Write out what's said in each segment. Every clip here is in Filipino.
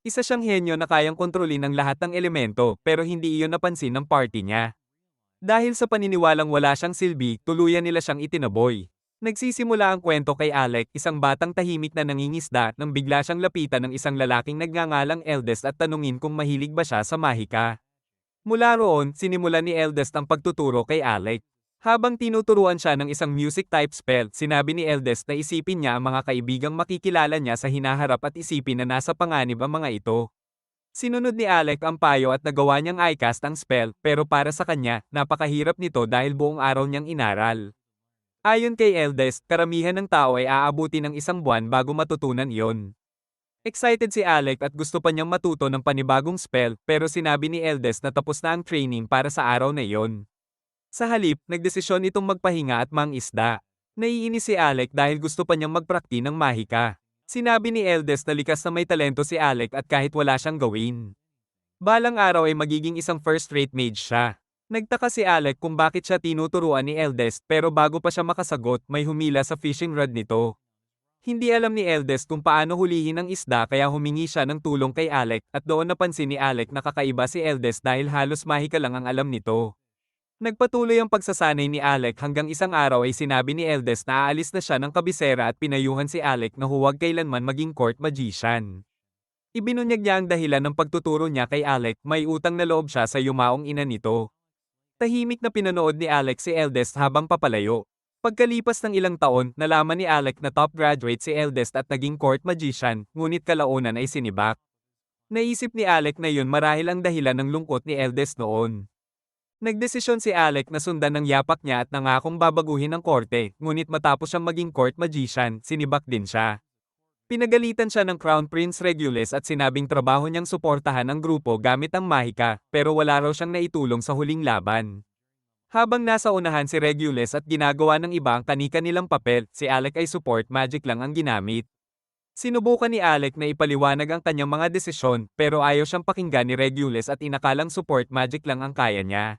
Isa siyang henyo na kayang kontrolin ang lahat ng elemento pero hindi iyon napansin ng party niya. Dahil sa paniniwalang wala siyang silbi, tuluyan nila siyang itinaboy. Nagsisimula ang kwento kay Alec, isang batang tahimik na nangingisda nang bigla siyang lapitan ng isang lalaking nagngangalang Eldest at tanungin kung mahilig ba siya sa mahika. Mula roon, sinimulan ni Eldest ang pagtuturo kay Alec. Habang tinuturuan siya ng isang music-type spell, sinabi ni Eldest na isipin niya ang mga kaibigang makikilala niya sa hinaharap at isipin na nasa panganib ang mga ito. Sinunod ni Alec ang payo at nagawa niyang i-cast ang spell, pero para sa kanya, napakahirap nito dahil buong araw niyang inaral. Ayon kay Eldest, karamihan ng tao ay aabuti ng isang buwan bago matutunan iyon. Excited si Alec at gusto pa niyang matuto ng panibagong spell, pero sinabi ni Eldest na tapos na ang training para sa araw na iyon. Sa halip, nagdesisyon itong magpahinga at mangisda. Naiinis si Alec dahil gusto pa niyang magprakti ng mahika. Sinabi ni Eldest na likas na may talento si Alec at kahit wala siyang gawin. Balang araw ay magiging isang first-rate mage siya. Nagtaka si Alec kung bakit siya tinuturuan ni Eldest pero bago pa siya makasagot may humila sa fishing rod nito. Hindi alam ni Eldest kung paano hulihin ang isda kaya humingi siya ng tulong kay Alec at doon napansin ni Alec na kakaiba si Eldest dahil halos mahika lang ang alam nito. Nagpatuloy ang pagsasanay ni Alec hanggang isang araw ay sinabi ni Eldest na aalis na siya ng kabisera at pinayuhan si Alec na huwag kailanman maging court magician. Ibinunyag niya ang dahilan ng pagtuturo niya kay Alec, may utang na loob siya sa yumaong ina nito. Tahimik na pinanood ni Alec si Eldest habang papalayo. Pagkalipas ng ilang taon, nalaman ni Alec na top graduate si Eldest at naging court magician, ngunit kalaunan ay sinibak. Naisip ni Alec na yun marahil ang dahilan ng lungkot ni Eldest noon. Nagdesisyon si Alec na sundan ng yapak niya at nangakong babaguhin ang korte, ngunit matapos siyang maging court magician, sinibak din siya. Pinagalitan siya ng Crown Prince Regulus at sinabing trabaho niyang suportahan ang grupo gamit ang mahika, pero wala raw siyang naitulong sa huling laban. Habang nasa unahan si Regulus at ginagawa ng iba ang kani-kanilang papel, si Alec ay support magic lang ang ginamit. Sinubukan ni Alec na ipaliwanag ang kanyang mga desisyon, pero ayaw siyang pakinggan ni Regulus at inakalang support magic lang ang kaya niya.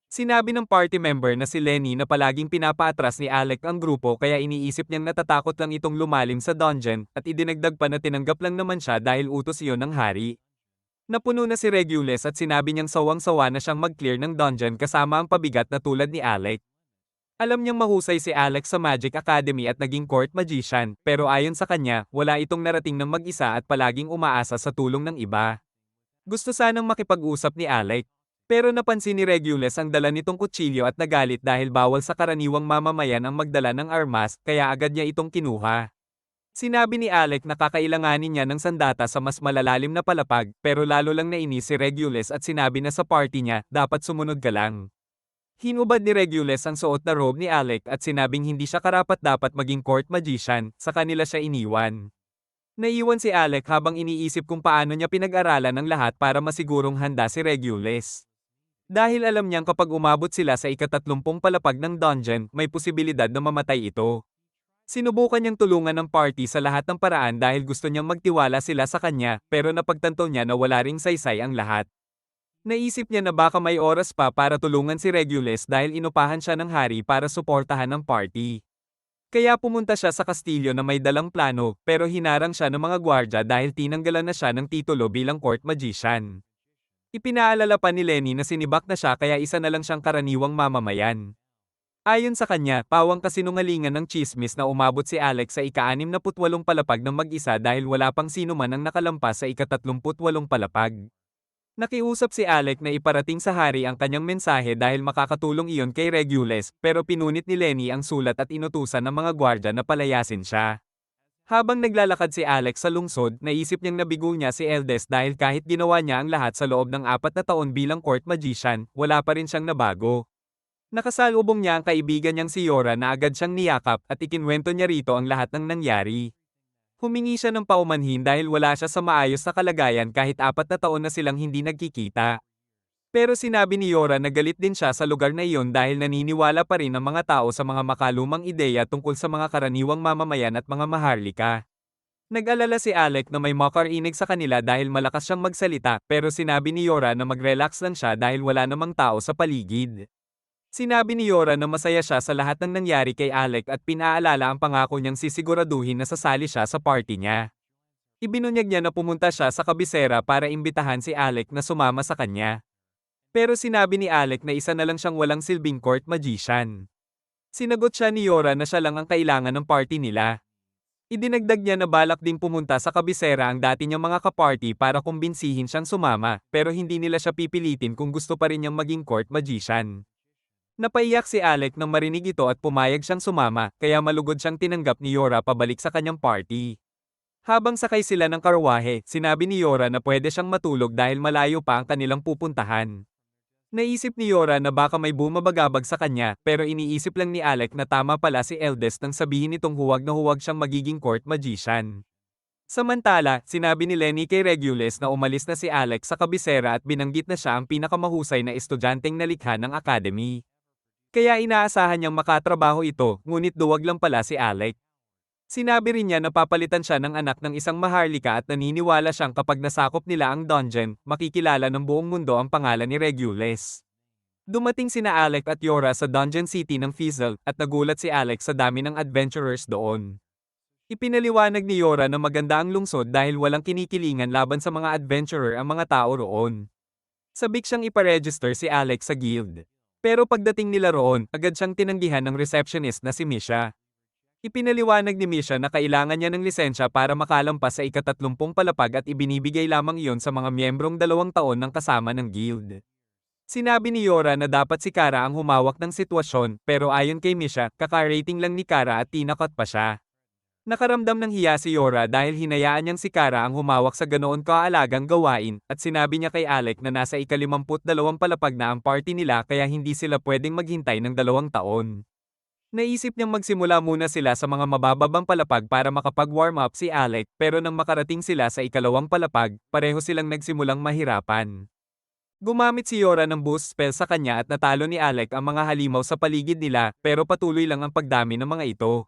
Sinabi ng party member na si Lenny na palaging pinapaatras ni Alec ang grupo kaya iniisip niyang natatakot lang itong lumalim sa dungeon at idinagdag pa na tinanggap lang naman siya dahil utos iyon ng hari. Napuno na si Regulus at sinabi niyang sawang-sawa na siyang mag-clear ng dungeon kasama ang pabigat na tulad ni Alec. Alam niyang mahusay si Alec sa Magic Academy at naging court magician, pero ayon sa kanya, wala itong narating ng mag-isa at palaging umaasa sa tulong ng iba. Gusto sanang makipag-usap ni Alec. Pero napansin ni Regulus ang dala nitong kutsilyo at nagalit dahil bawal sa karaniwang mamamayan ang magdala ng armas, kaya agad niya itong kinuha. Sinabi ni Alec na kakailanganin niya ng sandata sa mas malalalim na palapag, pero lalo lang nainis si Regulus at sinabi na sa party niya, dapat sumunod ka lang. Hinubad ni Regulus ang suot na robe ni Alec at sinabing hindi siya karapat-dapat maging court magician, sa kanila siya iniwan. Naiwan si Alec habang iniisip kung paano niya pinag-aralan ang lahat para masigurong handa si Regulus. Dahil alam niyang kapag umabot sila sa ika-30 palapag ng dungeon, may posibilidad na mamatay ito. Sinubukan niyang tulungan ng party sa lahat ng paraan dahil gusto niyang magtiwala sila sa kanya, pero napagtanto niya na wala ring saysay ang lahat. Naisip niya na baka may oras pa para tulungan si Regulus dahil inupahan siya ng hari para suportahan ang party. Kaya pumunta siya sa kastilyo na may dalang plano, pero hinarang siya ng mga gwardya dahil tinanggalan na siya ng titulo bilang court magician. Ipinaalala pa ni Lenny na sinibak na siya kaya isa na lang siyang karaniwang mamamayan. Ayon sa kanya, pawang kasinungalingan ng tsismis na umabot si Alex sa ika-68 palapag ng mag-isa dahil wala pang sino man ang nakalampas sa ika-38 palapag. Nakiusap si Alec na iparating sa hari ang kanyang mensahe dahil makakatulong iyon kay Regulus, pero pinunit ni Lenny ang sulat at inutusan ng mga gwardya na palayasin siya. Habang naglalakad si Alex sa lungsod, naisip niyang nabigo niya si Eldest dahil kahit ginawa niya ang lahat sa loob ng 4 na taon bilang court magician, wala pa rin siyang nabago. Nakasalubong niya ang kaibigan niyang si Yora na agad siyang niyakap at ikinwento niya rito ang lahat ng nangyari. Humingi siya ng paumanhin dahil wala siya sa maayos na kalagayan kahit 4 na taon na silang hindi nagkikita. Pero sinabi ni Yora na galit din siya sa lugar na iyon dahil naniniwala pa rin ang mga tao sa mga makalumang ideya tungkol sa mga karaniwang mamamayan at mga maharlika. Nag-alala si Alec na may makarinig sa kanila dahil malakas siyang magsalita, pero sinabi ni Yora na mag-relax lang siya dahil wala namang tao sa paligid. Sinabi ni Yora na masaya siya sa lahat ng nangyari kay Alec at pinaalala ang pangako niyang sisiguraduhin na sasali siya sa party niya. Ibinunyag niya na pumunta siya sa kabisera para imbitahan si Alec na sumama sa kanya. Pero sinabi ni Alec na isa na lang siyang walang silbing court magician. Sinagot siya ni Yora na siya lang ang kailangan ng party nila. Idinagdag niya na balak ding pumunta sa kabisera ang dati niyang mga kaparty para kumbinsihin siyang sumama, pero hindi nila siya pipilitin kung gusto pa rin niyang maging court magician. Napaiyak si Alec nang marinig ito at pumayag siyang sumama, kaya malugod siyang tinanggap ni Yora pabalik sa kanyang party. Habang sakay sila ng karwahe, sinabi ni Yora na pwede siyang matulog dahil malayo pa ang kanilang pupuntahan. Naisip ni Yora na baka may bumabagabag sa kanya, pero iniisip lang ni Alec na tama pala si Eldest nang sabihin nitong huwag na huwag siyang magiging court magician. Samantala, sinabi ni Lenny kay Regulus na umalis na si Alec sa kabisera at binanggit na siya ang pinakamahusay na estudyanteng nalikha ng academy. Kaya inaasahan niyang makatrabaho ito, ngunit duwag lang pala si Alec. Sinabi rin niya na papalitan siya ng anak ng isang maharlika at naniniwala siyang kapag nasakop nila ang dungeon, makikilala ng buong mundo ang pangalan ni Regulus. Dumating sina Alec at Yora sa Dungeon City ng Fizzle at nagulat si Alec sa dami ng adventurers doon. Ipinaliwanag ni Yora na maganda ang lungsod dahil walang kinikilingan laban sa mga adventurer ang mga tao roon. Sabik siyang iparegister si Alec sa guild. Pero pagdating nila roon, agad siyang tinanggihan ng receptionist na si Misha. Ipinaliwanag ni Misha na kailangan niya ng lisensya para makalampas sa ika-30 palapag at ibinibigay lamang iyon sa mga miyembrong 2 taon ng kasama ng guild. Sinabi ni Yora na dapat si Kara ang humawak ng sitwasyon, pero ayon kay Misha, kaka-rating lang ni Kara at tinakot pa siya. Nakaramdam ng hiya si Yora dahil hinayaan niyang si Kara ang humawak sa ganoon kaalagang gawain, at sinabi niya kay Alec na nasa ika-52 palapag na ang party nila kaya hindi sila pwedeng maghintay ng 2 taon. Naisip niyang magsimula muna sila sa mga mabababang palapag para makapag-warm up si Alec, pero nang makarating sila sa ika-2 palapag, pareho silang nagsimulang mahirapan. Gumamit si Yora ng boost spell sa kanya at natalo ni Alec ang mga halimaw sa paligid nila, pero patuloy lang ang pagdami ng mga ito.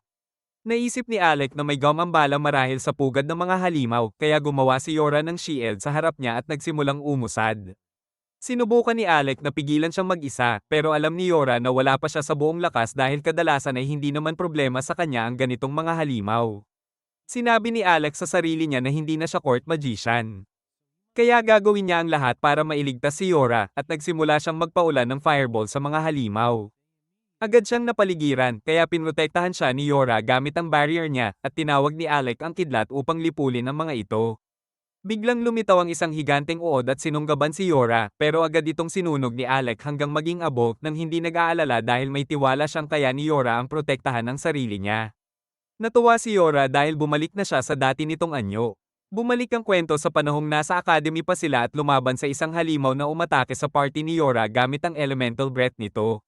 Naisip ni Alec na may gum ang bala marahil sa pugad ng mga halimaw, kaya gumawa si Yora ng shield sa harap niya at nagsimulang umusad. Sinubukan ni Alec na pigilan siyang mag-isa, pero alam ni Yora na wala pa siya sa buong lakas dahil kadalasan ay hindi naman problema sa kanya ang ganitong mga halimaw. Sinabi ni Alec sa sarili niya na hindi na siya court magician. Kaya gagawin niya ang lahat para mailigtas si Yora, at nagsimula siyang magpaulan ng fireball sa mga halimaw. Agad siyang napaligiran, kaya pinrotektahan siya ni Yora gamit ang barrier niya, at tinawag ni Alec ang kidlat upang lipulin ang mga ito. Biglang lumitaw ang isang higanteng uod at sinunggaban si Yora, pero agad itong sinunog ni Alec hanggang maging abo nang hindi nag-aalala dahil may tiwala siyang kaya ni Yora ang protektahan ng sarili niya. Natuwa si Yora dahil bumalik na siya sa dati nitong anyo. Bumalik ang kwento sa panahong nasa academy pa sila at lumaban sa isang halimaw na umatake sa party ni Yora gamit ang elemental breath nito.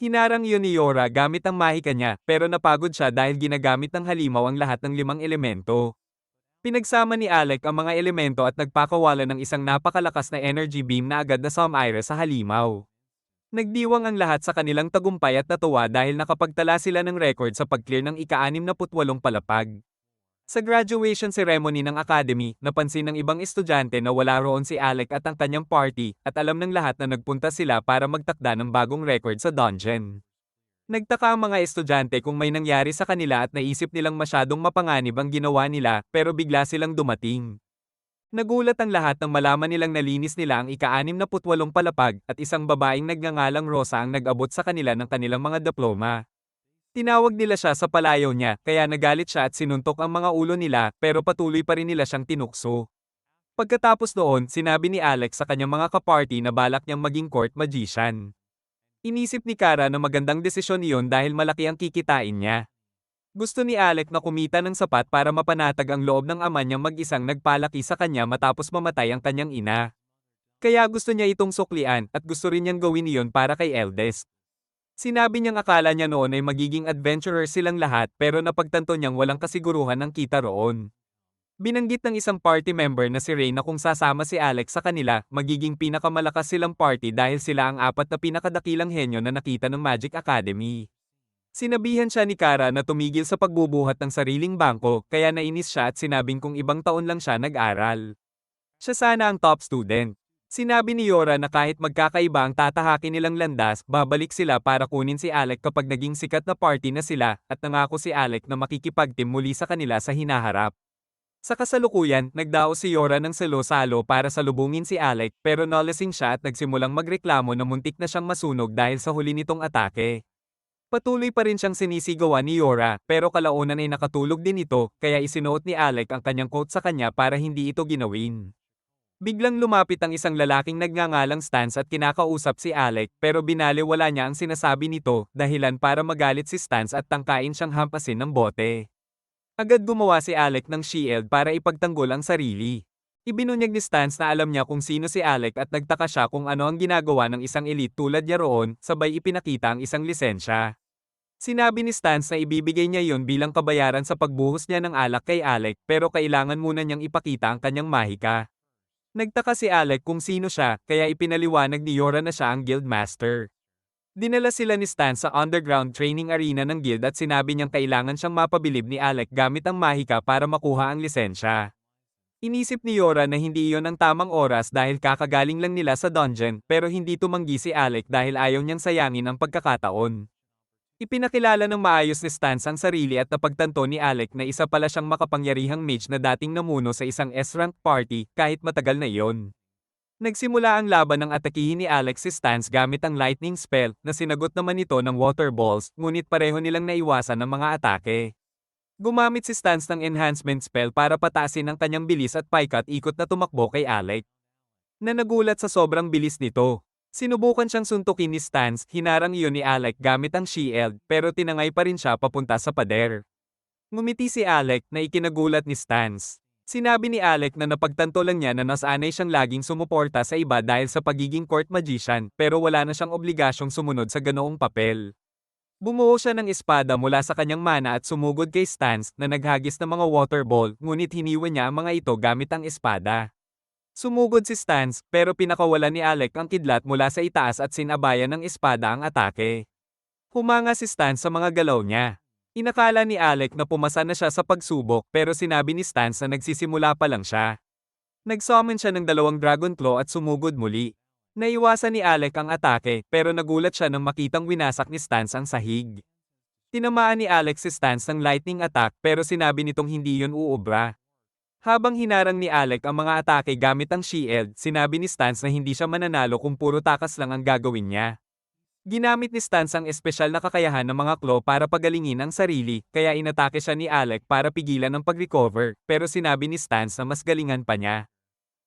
Hinarang yun ni Yora gamit ang mahika niya, pero napagod siya dahil ginagamit ng halimaw ang lahat ng 5 elemento. Pinagsama ni Alec ang mga elemento at nagpakawala ng isang napakalakas na energy beam na agad na sumire sa halimaw. Nagdiwang ang lahat sa kanilang tagumpay at natuwa dahil nakapagtala sila ng record sa pag-clear ng ika-68 palapag. Sa graduation ceremony ng academy, napansin ng ibang estudyante na wala roon si Alec at ang kanyang party, at alam ng lahat na nagpunta sila para magtakda ng bagong record sa dungeon. Nagtaka ang mga estudyante kung may nangyari sa kanila at naisip nilang masyadong mapanganib ang ginawa nila, pero bigla silang dumating. Nagulat ang lahat nang malaman nilang nalinis nila ang ika-68 palapag, at isang babaeng nagngangalang Rosa ang nag-abot sa kanila ng kanilang mga diploma. Tinawag nila siya sa palayaw niya, kaya nagalit siya at sinuntok ang mga ulo nila, pero patuloy pa rin nila siyang tinukso. Pagkatapos noon, sinabi ni Alex sa kanyang mga kaparty na balak niyang maging court magician. Inisip ni Kara na magandang desisyon iyon dahil malaki ang kikitain niya. Gusto ni Alec na kumita ng sapat para mapanatag ang loob ng ama niyang mag-isang nagpalaki sa kanya matapos mamatay ang kanyang ina. Kaya gusto niya itong suklian at gusto rin niyang gawin iyon para kay Eldest. Sinabi niyang akala niya noon ay magiging adventurer silang lahat pero napagtanto niyang walang kasiguruhan ang kita roon. Binanggit ng isang party member na si Ray na kung sasama si Alex sa kanila, magiging pinakamalakas silang party dahil sila ang 4 na pinakadakilang henyo na nakita ng Magic Academy. Sinabihan siya ni Kara na tumigil sa pagbubuhat ng sariling bangko, kaya nainis siya at sinabing kung ibang taon lang siya nag-aral. Siya sana ang top student. Sinabi ni Yora na kahit magkakaiba ang tatahakin nilang landas, babalik sila para kunin si Alec kapag naging sikat na party na sila, at nangako si Alec na makikipag-team muli sa kanila sa hinaharap. Sa kasalukuyan, nagdaos si Yora ng salo-salo para salubungin si Alec pero nalasing siya at nagsimulang magreklamo na muntik na siyang masunog dahil sa huli nitong atake. Patuloy pa rin siyang sinisigawan ni Yora pero kalaunan ay nakatulog din ito kaya isinuot ni Alec ang kanyang coat sa kanya para hindi ito ginawin. Biglang lumapit ang isang lalaking nagngangalang Stans at kinakausap si Alec pero binaliwala niya ang sinasabi nito dahilan para magalit si Stans at tangkain siyang hampasin ng bote. Agad gumawa si Alec ng shield para ipagtanggol ang sarili. Ibinunyag ni Stans na alam niya kung sino si Alec at nagtaka siya kung ano ang ginagawa ng isang elite tulad niya roon, sabay ipinakita ang isang lisensya. Sinabi ni Stans na ibibigay niya yon bilang kabayaran sa pagbuhos niya ng alak kay Alec pero kailangan muna niyang ipakita ang kanyang mahika. Nagtaka si Alec kung sino siya kaya ipinaliwanag ni Yora na siya ang guildmaster. Dinala sila ni Stan sa underground training arena ng guild at sinabi niyang kailangan siyang mapabilib ni Alec gamit ang mahika para makuha ang lisensya. Inisip ni Yora na hindi iyon ang tamang oras dahil kakagaling lang nila sa dungeon pero hindi tumanggi si Alec dahil ayaw niyang sayangin ang pagkakataon. Ipinakilala ng maayos ni Stans ang sarili at napagtanto ni Alec na isa pala siyang makapangyarihang mage na dating namuno sa isang S-rank party kahit matagal na iyon. Nagsimula ang laban ng atakihin ni Alex si Stans gamit ang lightning spell na sinagot naman ito ng water balls ngunit pareho nilang naiwasan ng mga atake. Gumamit si Stans ng enhancement spell para patasin ang kanyang bilis at paikat-ikot na tumakbo kay Alec. Na nagulat sa sobrang bilis nito. Sinubukan siyang suntukin ni Stans, hinarang iyon ni Alec gamit ang shield pero tinangay pa rin siya papunta sa pader. Ngumiti si Alec na ikinagulat ni Stans. Sinabi ni Alec na napagtanto lang niya na nasanay siyang laging sumuporta sa iba dahil sa pagiging court magician pero wala na siyang obligasyong sumunod sa ganoong papel. Bumuo siya ng espada mula sa kanyang mana at sumugod kay Stans na naghagis ng mga water ball ngunit hiniwan niya ang mga ito gamit ang espada. Sumugod si Stans pero pinakawalan ni Alec ang kidlat mula sa itaas at sinabayan ng espada ang atake. Humanga si Stans sa mga galaw niya. Inakala ni Alec na pumasa na siya sa pagsubok pero sinabi ni Stans na nagsisimula pa lang siya. Nag-summon siya ng 2 Dragon Claw at sumugod muli. Naiwasan ni Alec ang atake pero nagulat siya nang makitang winasak ni Stans ang sahig. Tinamaan ni Alec si Stans ng lightning attack pero sinabi nitong hindi yun uubra. Habang hinarang ni Alec ang mga atake gamit ang shield, sinabi ni Stans na hindi siya mananalo kung puro takas lang ang gagawin niya. Ginamit ni Stans ang espesyal na kakayahan ng mga claw para pagalingin ang sarili, kaya inatake siya ni Alec para pigilan ang pag-recover, pero sinabi ni Stans na mas galingan pa niya.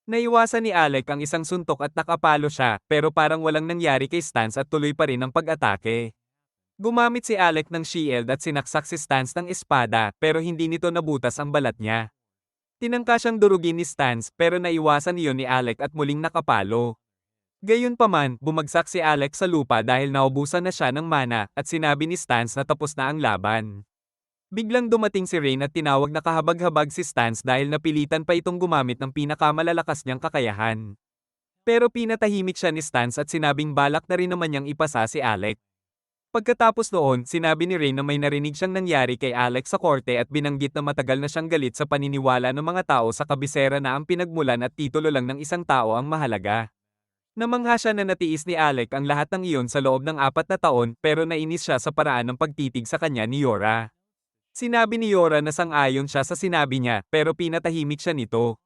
Naiwasan ni Alec ang isang suntok at nakapalo siya, pero parang walang nangyari kay Stans at tuloy pa rin ang pag-atake. Gumamit si Alec ng shield at sinaksak si Stans ng espada, pero hindi nito nabutas ang balat niya. Tinangka siyang durugin ni Stans, pero naiwasan iyon ni Alec at muling nakapalo. Gayunpaman, bumagsak si Alec sa lupa dahil naubusan na siya ng mana at sinabi ni Stans na tapos na ang laban. Biglang dumating si Rain at tinawag na kahabag-habag si Stans dahil napilitan pa itong gumamit ng pinakamalalakas niyang kakayahan. Pero pinatahimik siya ni Stans at sinabing balak na rin naman niyang ipasa si Alec. Pagkatapos noon, sinabi ni Rain na may narinig siyang nangyari kay Alec sa korte at binanggit na matagal na siyang galit sa paniniwala ng mga tao sa kabisera na ang pinagmulan at titulo lang ng isang tao ang mahalaga. Namangha siya na natiis ni Alec ang lahat ng iyon sa loob ng 4 na taon pero nainis siya sa paraan ng pagtitig sa kanya ni Yora. Sinabi ni Yora na sang-ayon siya sa sinabi niya pero pinatahimik siya nito.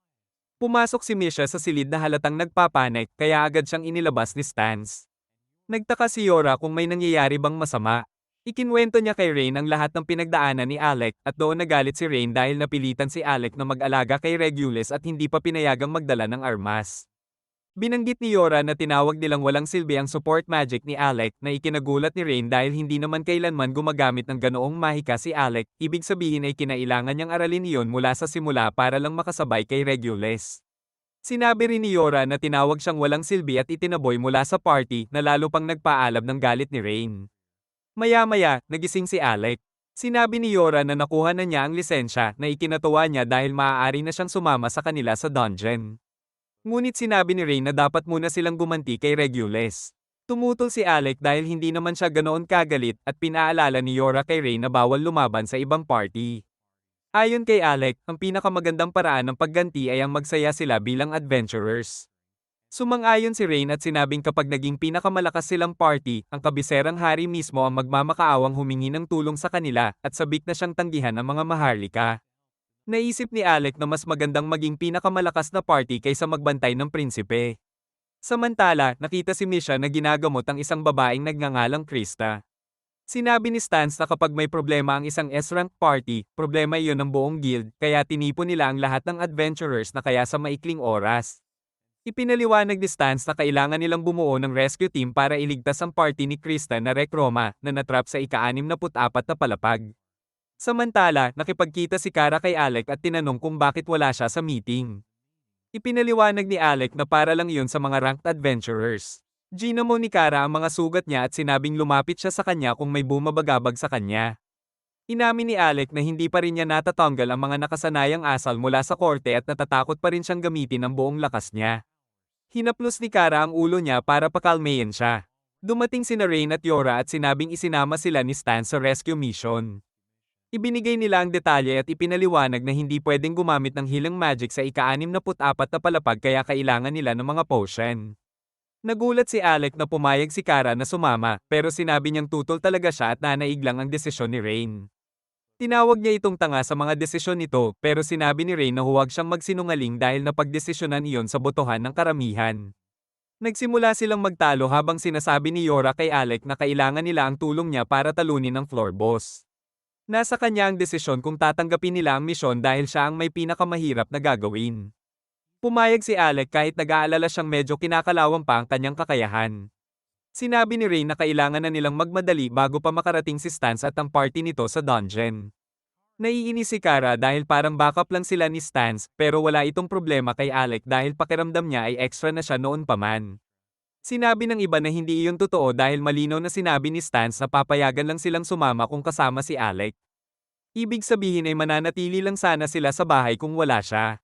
Pumasok si Misha sa silid na halatang nagpapanik kaya agad siyang inilabas ni Stans. Nagtaka si Yora kung may nangyayari bang masama. Ikinwento niya kay Rain ang lahat ng pinagdaanan ni Alec at doon nagalit si Rain dahil napilitan si Alec na mag-alaga kay Regulus at hindi pa pinayagang magdala ng armas. Binanggit ni Yora na tinawag nilang walang silbi ang support magic ni Alec na ikinagulat ni Rain dahil hindi naman kailanman gumagamit ng ganoong mahika si Alec, ibig sabihin ay kinailangan niyang aralin iyon mula sa simula para lang makasabay kay Regulus. Sinabi rin ni Yora na tinawag siyang walang silbi at itinaboy mula sa party na lalo pang nagpaalab ng galit ni Rain. Maya-maya, nagising si Alec. Sinabi ni Yora na nakuha na niya ang lisensya na ikinatuwa niya dahil maaari na siyang sumama sa kanila sa dungeon. Ngunit sinabi ni Rain na dapat muna silang gumanti kay Regulus. Tumutol si Alec dahil hindi naman siya ganoon kagalit at pinaalala ni Yora kay Rain na bawal lumaban sa ibang party. Ayon kay Alec, ang pinakamagandang paraan ng pagganti ay ang magsaya sila bilang adventurers. Sumang-ayon si Rain at sinabing kapag naging pinakamalakas silang party, ang kabiserang hari mismo ang magmamakaawang humingi ng tulong sa kanila at sabik na siyang tanggihan ng mga maharlika. Naisip ni Alec na mas magandang maging pinakamalakas na party kaysa magbantay ng prinsipe. Samantala, nakita si Misha na ginagamot ang isang babaeng nagngangalang Krista. Sinabi ni Stans na kapag may problema ang isang S-rank party, problema iyon ng buong guild, kaya tinipon nila ang lahat ng adventurers na kaya sa maikling oras. Ipinaliwanag ni Stans na kailangan nilang bumuo ng rescue team para iligtas ang party ni Krista na Rekroma na natrap sa ika-64 na palapag. Samantala, nakipagkita si Kara kay Alec at tinanong kung bakit wala siya sa meeting. Ipinaliwanag ni Alec na para lang iyon sa mga ranked adventurers. Ginamo ni Kara ang mga sugat niya at sinabing lumapit siya sa kanya kung may bumabagabag sa kanya. Inamin ni Alec na hindi pa rin niya natatanggal ang mga nakasanayang asal mula sa korte at natatakot pa rin siyang gamitin ang buong lakas niya. Hinaplos ni Kara ang ulo niya para pakalmayin siya. Dumating sina Rain at Yora at sinabing isinama sila ni Stan sa rescue mission. Ibinigay nila ang detalye at ipinaliwanag na hindi pwedeng gumamit ng healing magic sa ika-64 na palapag kaya kailangan nila ng mga potion. Nagulat si Alec na pumayag si Kara na sumama, pero sinabi niyang tutol talaga siya at nanaig lang ang desisyon ni Rain. Tinawag niya itong tanga sa mga desisyon nito, pero sinabi ni Rain na huwag siyang magsinungaling dahil napagdesisyonan iyon sa botohan ng karamihan. Nagsimula silang magtalo habang sinasabi ni Yora kay Alec na kailangan nila ang tulong niya para talunin ang floor boss. Nasa kanya ang desisyon kung tatanggapin nila ang misyon dahil siya ang may pinakamahirap na gagawin. Pumayag si Alec kahit nag-aalala siyang medyo kinakalawang pa ang kanyang kakayahan. Sinabi ni Rain na kailangan na nilang magmadali bago pa makarating si Stans at ang party nito sa dungeon. Naiinis si Kara dahil parang backup lang sila ni Stans, pero wala itong problema kay Alec dahil pakiramdam niya ay extra na siya noon pa man. Sinabi ng iba na hindi iyon totoo dahil malinaw na sinabi ni Stans na papayagan lang silang sumama kung kasama si Alec. Ibig sabihin ay mananatili lang sana sila sa bahay kung wala siya.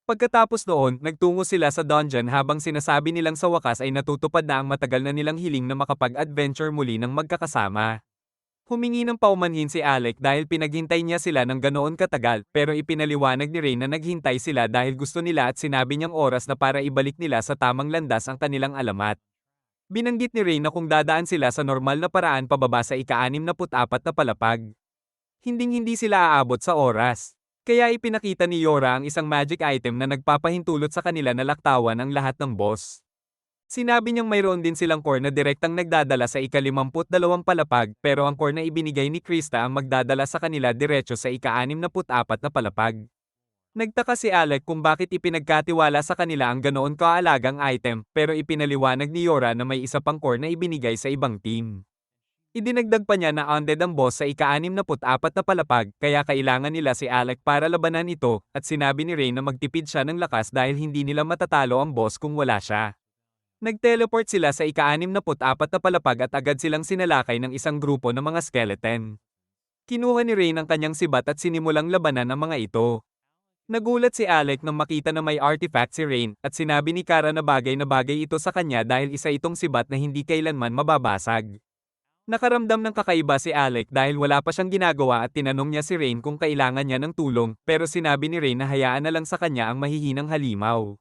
Pagkatapos noon, nagtungo sila sa dungeon habang sinasabi nilang sa wakas ay natutupad na ang matagal na nilang hiling na makapag-adventure muli ng magkakasama. Humingi ng paumanhin si Alec dahil pinaghintay niya sila ng ganoon katagal, pero ipinaliwanag ni Rain na naghintay sila dahil gusto nila at sinabi niyang oras na para ibalik nila sa tamang landas ang kanilang alamat. Binanggit ni Rain na kung dadaan sila sa normal na paraan pababa sa ika-64 na palapag, hinding-hindi sila aabot sa oras. Kaya ipinakita ni Yora ang isang magic item na nagpapahintulot sa kanila na laktawan ang lahat ng boss. Sinabi niyang mayroon din silang core na direktang nagdadala sa ika-52 palapag, pero ang core na ibinigay ni Krista ang magdadala sa kanila diretso sa ika-64 na palapag. Nagtaka si Alec kung bakit ipinagkatiwala sa kanila ang ganoon kaalagang item, pero ipinaliwanag ni Yora na may isa pang core na ibinigay sa ibang team. Idinagdag pa niya na undead ang boss sa ika-64 na palapag, kaya kailangan nila si Alec para labanan ito, at sinabi ni Rain na magtipid siya ng lakas dahil hindi nila matatalo ang boss kung wala siya. Nag-teleport sila sa ika-64 na palapag at agad silang sinalakay ng isang grupo ng mga skeleton. Kinuha ni Rain ang kanyang sibat at sinimulang labanan ang mga ito. Nagulat si Alec nang makita na may artifact si Rain, at sinabi ni Kara na bagay ito sa kanya dahil isa itong sibat na hindi kailanman mababasag. Nakaramdam ng kakaiba si Alec dahil wala pa siyang ginagawa at tinanong niya si Rain kung kailangan niya ng tulong, pero sinabi ni Rain na hayaan na lang sa kanya ang mahihinang halimaw.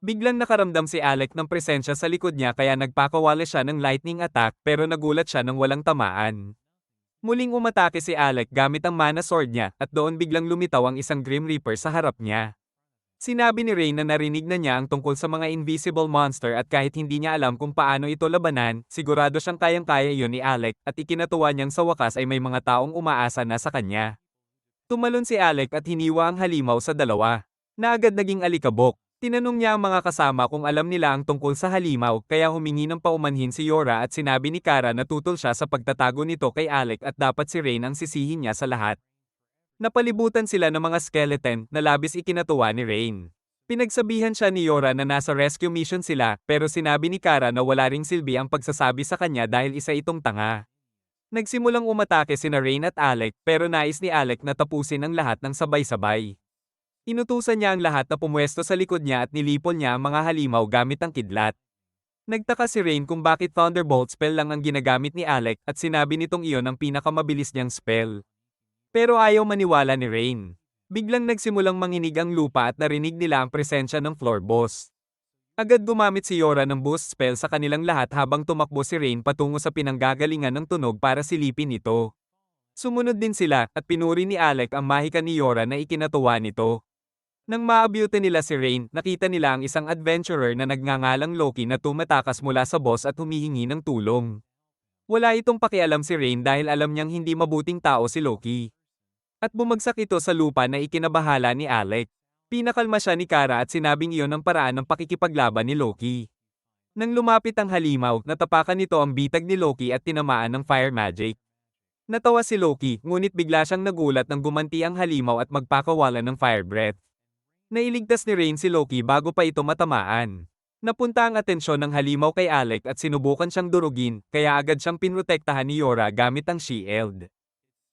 Biglang nakaramdam si Alec ng presensya sa likod niya kaya nagpakawala siya ng lightning attack pero nagulat siya nang walang tamaan. Muling umatake si Alec gamit ang mana sword niya at doon biglang lumitaw ang isang Grim Reaper sa harap niya. Sinabi ni Rain na narinig na niya ang tungkol sa mga invisible monster at kahit hindi niya alam kung paano ito labanan, sigurado siyang kayang-kaya iyon ni Alec at ikinatuwa niyang sa wakas ay may mga taong umaasa na sa kanya. Tumalon si Alec at hiniwa ang halimaw sa dalawa, na agad naging alikabok. Tinanong niya ang mga kasama kung alam nila ang tungkol sa halimaw kaya humingi ng paumanhin si Yora at sinabi ni Kara na tutol siya sa pagtatago nito kay Alec at dapat si Rain ang sisihin niya sa lahat. Napalibutan sila ng mga skeleton na labis ikinatuwa ni Rain. Pinagsabihan siya ni Yora na nasa rescue mission sila pero sinabi ni Kara na wala ring silbi ang pagsasabi sa kanya dahil isa itong tanga. Nagsimulang umatake sina Rain at Alec pero nais ni Alec na tapusin ang lahat ng sabay-sabay. Inutusan niya ang lahat na pumwesto sa likod niya at nilipol niya ang mga halimaw gamit ang kidlat. Nagtaka si Rain kung bakit Thunderbolt spell lang ang ginagamit ni Alec at sinabi nitong iyon ang pinakamabilis niyang spell. Pero ayaw maniwala ni Rain. Biglang nagsimulang manginig ang lupa at narinig nila ang presensya ng floor boss. Agad gumamit si Yora ng boost spell sa kanilang lahat habang tumakbo si Rain patungo sa pinanggagalingan ng tunog para silipin ito. Sumunod din sila at pinuri ni Alec ang mahika ni Yora na ikinatuwa nito. Nang maabyute nila si Rain, nakita nila ang isang adventurer na nagngangalang Loki na tumatakas mula sa boss at humihingi ng tulong. Wala itong pakialam si Rain dahil alam niyang hindi mabuting tao si Loki. At bumagsak ito sa lupa na ikinabahala ni Alec. Pinakalma siya ni Kara at sinabing iyon ang paraan ng pakikipaglaban ni Loki. Nang lumapit ang halimaw, natapakan nito ang bitag ni Loki at tinamaan ng fire magic. Natawa si Loki, ngunit bigla siyang nagulat nang gumanti ang halimaw at magpakawalan ng fire breath. Nailigtas ni Rain si Loki bago pa ito matamaan. Napunta ang atensyon ng halimaw kay Alec at sinubukan siyang durugin, kaya agad siyang pinrotektahan ni Yora gamit ang shield.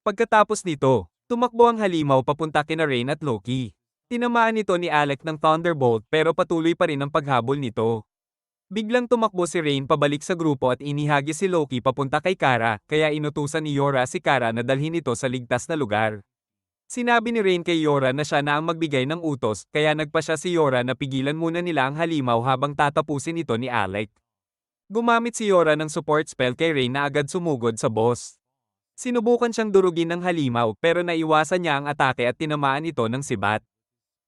Pagkatapos nito, tumakbo ang halimaw papunta kina Rain at Loki. Tinamaan ito ni Alec ng Thunderbolt pero patuloy pa rin ang paghabol nito. Biglang tumakbo si Rain pabalik sa grupo at inihagis si Loki papunta kay Kara, kaya inutusan ni Yora si Kara na dalhin ito sa ligtas na lugar. Sinabi ni Rain kay Yora na siya na ang magbigay ng utos, kaya nagpa siya si Yora na pigilan muna nila ang halimaw habang tatapusin ito ni Alec. Gumamit si Yora ng support spell kay Rain na agad sumugod sa boss. Sinubukan siyang durugin ng halimaw pero naiwasan niya ang atake at tinamaan ito ng sibat.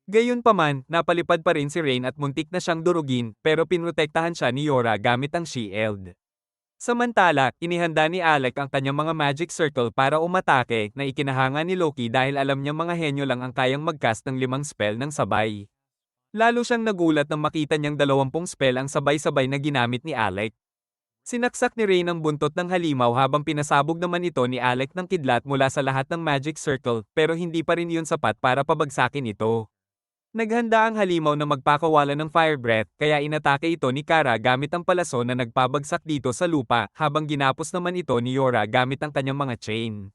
Gayunpaman, napalipad pa rin si Rain at muntik na siyang durugin, pero pinrotektahan siya ni Yora gamit ang shield. Samantala, inihanda ni Alec ang kanyang mga magic circle para umatake na ikinahanga ni Loki dahil alam niyang mga henyo lang ang kayang mag-cast ng 5 spell ng sabay. Lalo siyang nagulat nang makita niyang 20 spell ang sabay-sabay na ginamit ni Alec. Sinaksak ni Rain ang buntot ng halimaw habang pinasabog naman ito ni Alec ng kidlat mula sa lahat ng magic circle, pero hindi pa rin yun sapat para pabagsakin ito. Naghanda ang halimaw na magpakawalan ng fire breath, kaya inatake ito ni Kara gamit ang palaso na nagpabagsak dito sa lupa, habang ginapos naman ito ni Yora gamit ang kanyang mga chain.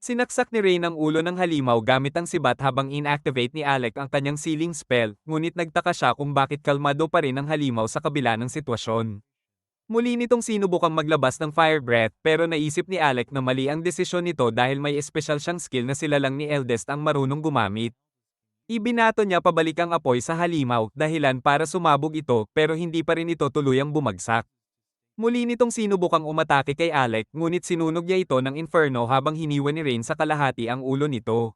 Sinaksak ni Rain ang ulo ng halimaw gamit ang sibat habang inactivate ni Alec ang kanyang sealing spell, ngunit nagtaka siya kung bakit kalmado pa rin ang halimaw sa kabila ng sitwasyon. Muli nitong sinubukang maglabas ng fire breath pero naisip ni Alec na mali ang desisyon nito dahil may espesyal siyang skill na sila lang ni Eldest ang marunong gumamit. Ibinato niya pabalik ang apoy sa halimaw, dahilan para sumabog ito, pero hindi pa rin ito tuluyang bumagsak. Muli nitong sinubukang umatake kay Alec, ngunit sinunog niya ito ng inferno habang hiniwan ni Rain sa kalahati ang ulo nito.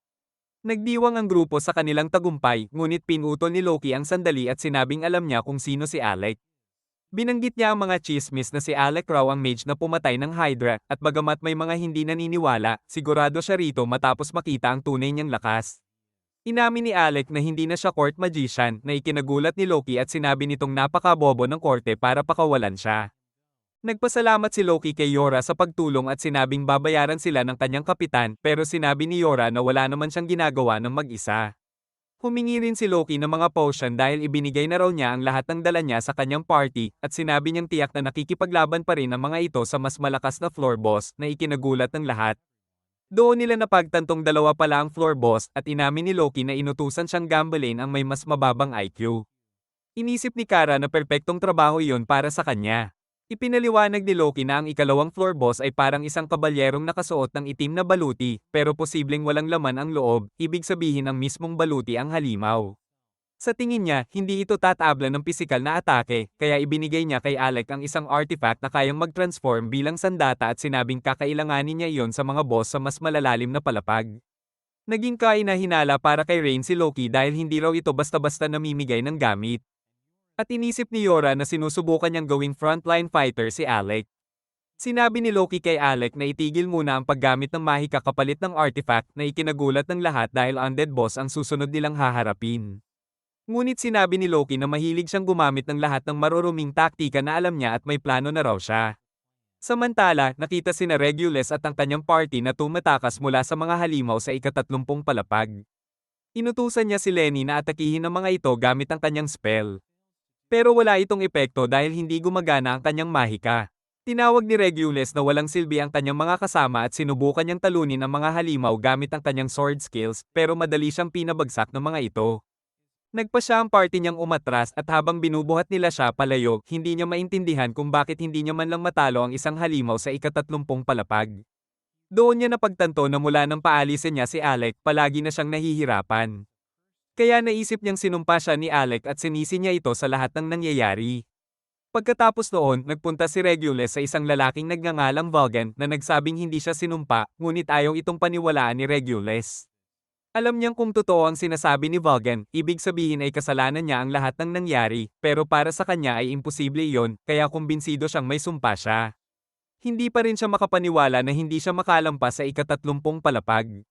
Nagdiwang ang grupo sa kanilang tagumpay, ngunit pinutol ni Loki ang sandali at sinabing alam niya kung sino si Alec. Binanggit niya ang mga chismis na si Alec raw ang mage na pumatay ng Hydra, at bagamat may mga hindi naniniwala, sigurado siya rito matapos makita ang tunay niyang lakas. Inamin ni Alec na hindi na siya court magician, na ikinagulat ni Loki at sinabi nitong napakabobo ng korte para pakawalan siya. Nagpasalamat si Loki kay Yora sa pagtulong at sinabing babayaran sila ng kanyang kapitan, pero sinabi ni Yora na wala naman siyang ginagawa ng mag-isa. Humingi rin si Loki ng mga potion dahil ibinigay na raw niya ang lahat ng dala niya sa kanyang party, at sinabi niyang tiyak na nakikipaglaban pa rin ang mga ito sa mas malakas na floor boss, na ikinagulat ng lahat. Doon nila napagtantong dalawa pala ang floor boss at inamin ni Loki na inutusan siyang gambling ang may mas mababang IQ. Inisip ni Kara na perpektong trabaho iyon para sa kanya. Ipinaliwanag ni Loki na ang ikalawang floor boss ay parang isang kabalyerong nakasuot ng itim na baluti, pero posibleng walang laman ang loob, ibig sabihin ang mismong baluti ang halimaw. Sa tingin niya, hindi ito tatablan ng pisikal na atake, kaya ibinigay niya kay Alec ang isang artifact na kayang mag-transform bilang sandata at sinabing kakailanganin niya iyon sa mga boss sa mas malalalim na palapag. Naging kainahinala para kay Rain si Loki dahil hindi raw ito basta-basta namimigay ng gamit. At inisip ni Yora na sinusubukan niyang gawing frontline fighter si Alec. Sinabi ni Loki kay Alec na itigil muna ang paggamit ng mahika kapalit ng artifact, na ikinagulat ng lahat dahil undead boss ang susunod nilang haharapin. Ngunit sinabi ni Loki na mahilig siyang gumamit ng lahat ng maruruming taktika na alam niya at may plano na raw siya. Samantala, nakita sina Regulus at ang kanyang party na tumatakas mula sa mga halimaw sa ika-30 palapag. Inutusan niya si Lenny na atakihin ang mga ito gamit ang kanyang spell. Pero wala itong epekto dahil hindi gumagana ang kanyang mahika. Tinawag ni Regulus na walang silbi ang kanyang mga kasama at sinubukan niyang talunin ang mga halimaw gamit ang kanyang sword skills, pero madali siyang pinabagsak ng mga ito. Nagpa siya ang party niyang umatras at habang binubuhat nila siya palayo, hindi niya maintindihan kung bakit hindi niya man lang matalo ang isang halimaw sa ika-30 palapag. Doon niya napagtanto na mula nang paalisin niya si Alec, palagi na siyang nahihirapan. Kaya naisip niyang sinumpa siya ni Alec at sinisi niya ito sa lahat ng nangyayari. Pagkatapos noon, nagpunta si Regulus sa isang lalaking nagngangalang Vaughan na nagsabing hindi siya sinumpa, ngunit ayaw itong paniwalaan ni Regulus. Alam niyang kung totoo ang sinasabi ni Vaughan, ibig sabihin ay kasalanan niya ang lahat ng nangyari, pero para sa kanya ay imposible iyon, kaya kumbinsido siyang may sumpa siya. Hindi pa rin siya makapaniwala na hindi siya makalampas sa ika-30 palapag.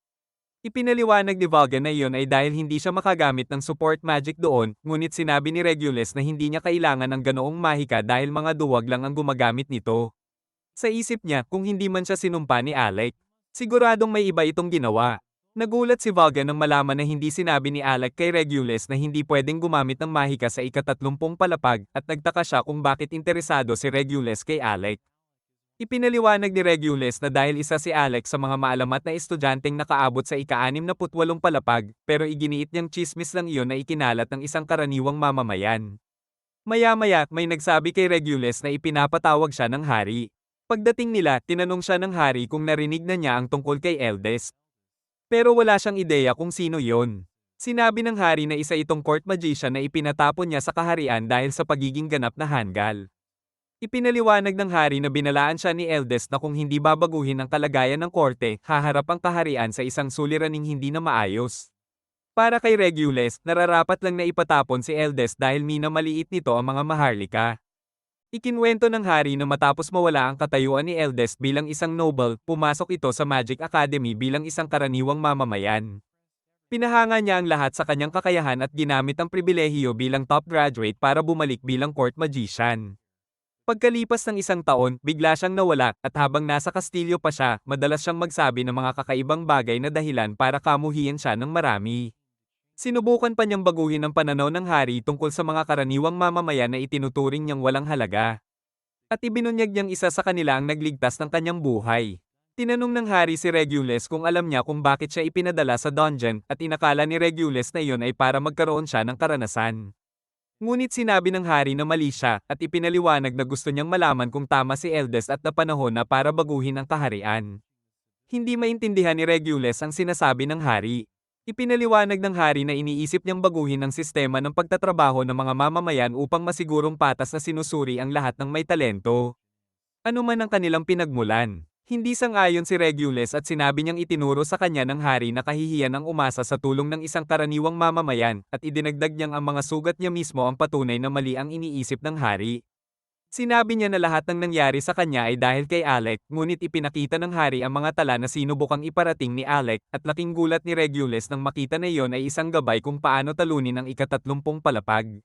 Ipinaliwanag ni Vaughan na iyon ay dahil hindi siya makagamit ng support magic doon, ngunit sinabi ni Regulus na hindi niya kailangan ng ganoong mahika dahil mga duwag lang ang gumagamit nito. Sa isip niya, kung hindi man siya sinumpa ni Alec, siguradong may iba itong ginawa. Nagulat si Vaughan nang malaman na hindi sinabi ni Alec kay Regulus na hindi pwedeng gumamit ng mahika sa ika-30 palapag at nagtaka siya kung bakit interesado si Regulus kay Alec. Ipinaliwanag ni Regulus na dahil isa si Alex sa mga maalamat na estudyanteng nakaabot sa ika-68 palapag, pero iginiit niyang tsismis lang iyon na ikinalat ng isang karaniwang mamamayan. Maya-maya, may nagsabi kay Regulus na ipinapatawag siya ng hari. Pagdating nila, tinanong siya ng hari kung narinig na niya ang tungkol kay Eldest. Pero wala siyang ideya kung sino yon. Sinabi ng hari na isa itong court magician na ipinatapon niya sa kaharian dahil sa pagiging ganap na hanggal. Ipinaliwanag ng hari na binalaan siya ni Eldest na kung hindi babaguhin ang kalagayan ng korte, haharap ang kaharian sa isang suliraning hindi na maayos. Para kay Regulus, nararapat lang na ipatapon si Eldest dahil minamaliit nito ang mga maharlika. Ikinwento ng hari na matapos mawala ang katayuan ni Eldest bilang isang noble, pumasok ito sa Magic Academy bilang isang karaniwang mamamayan. Pinahanga niya ang lahat sa kanyang kakayahan at ginamit ang pribilehiyo bilang top graduate para bumalik bilang court magician. Pagkalipas ng isang taon, bigla siyang nawala, at habang nasa kastilyo pa siya, madalas siyang magsabi ng mga kakaibang bagay na dahilan para kamuhian siya ng marami. Sinubukan pa niyang baguhin ang pananaw ng hari tungkol sa mga karaniwang mamamayan na itinuturing niyang walang halaga. At ibinunyag niyang isa sa kanila ang nagligtas ng kanyang buhay. Tinanong ng hari si Regulus kung alam niya kung bakit siya ipinadala sa dungeon, at inakala ni Regulus na iyon ay para magkaroon siya ng karanasan. Ngunit sinabi ng hari na mali siya, at ipinaliwanag na gusto niyang malaman kung tama si Eldest at na panahon na para baguhin ang kaharian. Hindi maintindihan ni Regulus ang sinasabi ng hari. Ipinaliwanag ng hari na iniisip niyang baguhin ang sistema ng pagtatrabaho ng mga mamamayan upang masigurong patas na sinusuri ang lahat ng may talento. Ano man ang kanilang pinagmulan. Hindi sang-ayon si Regulus at sinabi niyang itinuro sa kanya ng hari na kahihiyan ang umasa sa tulong ng isang karaniwang mamamayan, at idinagdag niyang ang mga sugat niya mismo ang patunay na mali ang iniisip ng hari. Sinabi niya na lahat ng nangyari sa kanya ay dahil kay Alec, ngunit ipinakita ng hari ang mga tala na sinubukang iparating ni Alec, at laking gulat ni Regulus nang makita na iyon ay isang gabay kung paano talunin ang ika-30 palapag.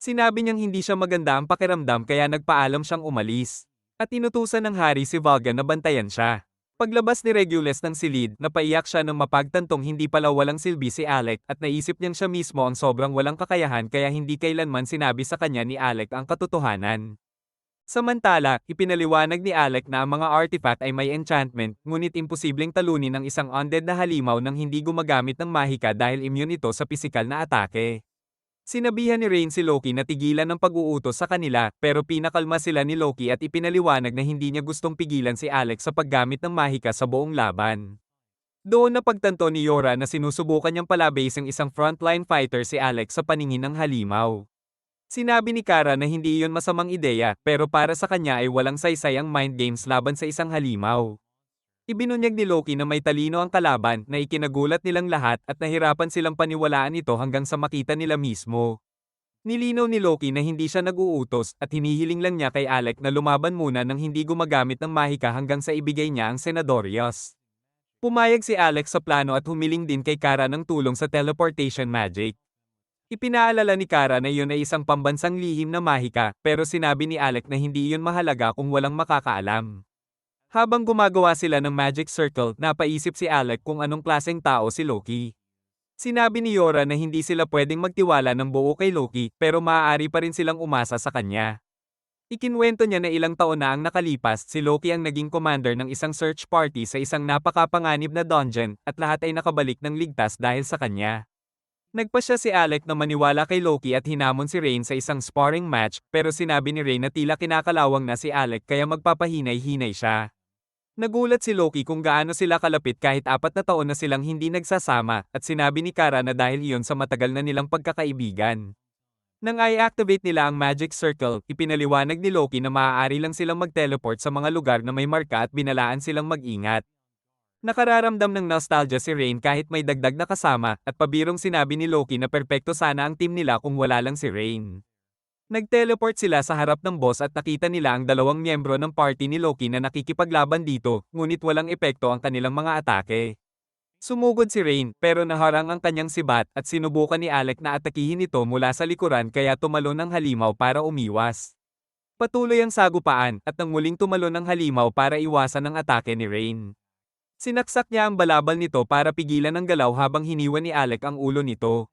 Sinabi niyang hindi siya maganda ang pakiramdam kaya nagpaalam siyang umalis. At inutusan ng hari si Vaughan na bantayan siya. Paglabas ni Regulus ng silid, napaiyak siya nang mapagtantong hindi pala walang silbi si Alec, at naisip niyang siya mismo ang sobrang walang kakayahan kaya hindi kailanman sinabi sa kanya ni Alec ang katotohanan. Samantala, ipinaliwanag ni Alec na ang mga artifact ay may enchantment, ngunit imposibleng talunin ng isang undead na halimaw nang hindi gumagamit ng mahika dahil immune ito sa pisikal na atake. Sinabihan ni Rain si Loki na tigilan ng pag-uutos sa kanila, pero pinakalma sila ni Loki at ipinaliwanag na hindi niya gustong pigilan si Alex sa paggamit ng mahika sa buong laban. Doon napagtanto ni Yora na sinusubukan niyang palabase ang isang frontline fighter si Alex sa paningin ng halimaw. Sinabi ni Kara na hindi iyon masamang ideya, pero para sa kanya ay walang saysay ang mind games laban sa isang halimaw. Ibinunyag ni Loki na may talino ang kalaban, na ikinagulat nilang lahat at nahirapan silang paniwalaan ito hanggang sa makita nila mismo. Nilinaw ni Loki na hindi siya nag-uutos at hinihiling lang niya kay Alec na lumaban muna nang hindi gumagamit ng mahika hanggang sa ibigay niya ang Senadorius. Pumayag si Alec sa plano at humiling din kay Kara ng tulong sa teleportation magic. Ipinaalala ni Kara na iyon ay isang pambansang lihim na mahika, pero sinabi ni Alec na hindi iyon mahalaga kung walang makakaalam. Habang gumagawa sila ng Magic Circle, napaisip si Alec kung anong klaseng tao si Loki. Sinabi ni Yora na hindi sila pwedeng magtiwala ng buo kay Loki, pero maaari pa rin silang umasa sa kanya. Ikinwento niya na ilang taon na ang nakalipas, si Loki ang naging commander ng isang search party sa isang napakapanganib na dungeon, at lahat ay nakabalik ng ligtas dahil sa kanya. Nagpasya si Alec na maniwala kay Loki at hinamon si Rain sa isang sparring match, pero sinabi ni Rain na tila kinakalawang na si Alec kaya magpapahinay-hinay siya. Nagulat si Loki kung gaano sila kalapit kahit 4 na taon na silang hindi nagsasama, at sinabi ni Kara na dahil iyon sa matagal na nilang pagkakaibigan. Nang i-activate nila ang Magic Circle, ipinaliwanag ni Loki na maaari lang silang mag-teleport sa mga lugar na may marka at binalaan silang mag-ingat. Nakararamdam ng nostalgia si Rain kahit may dagdag na kasama, at pabirong sinabi ni Loki na perpekto sana ang team nila kung wala lang si Rain. Nag-teleport sila sa harap ng boss at nakita nila ang dalawang miyembro ng party ni Loki na nakikipaglaban dito, ngunit walang epekto ang kanilang mga atake. Sumugod si Rain, pero naharang ang kanyang sibat at sinubukan ni Alec na atakihin ito mula sa likuran kaya tumalon ng halimaw para umiwas. Patuloy ang sagupaan at nang muling tumalon ng halimaw para iwasan ang atake ni Rain. Sinaksak niya ang balabal nito para pigilan ang galaw habang hiniwan ni Alec ang ulo nito.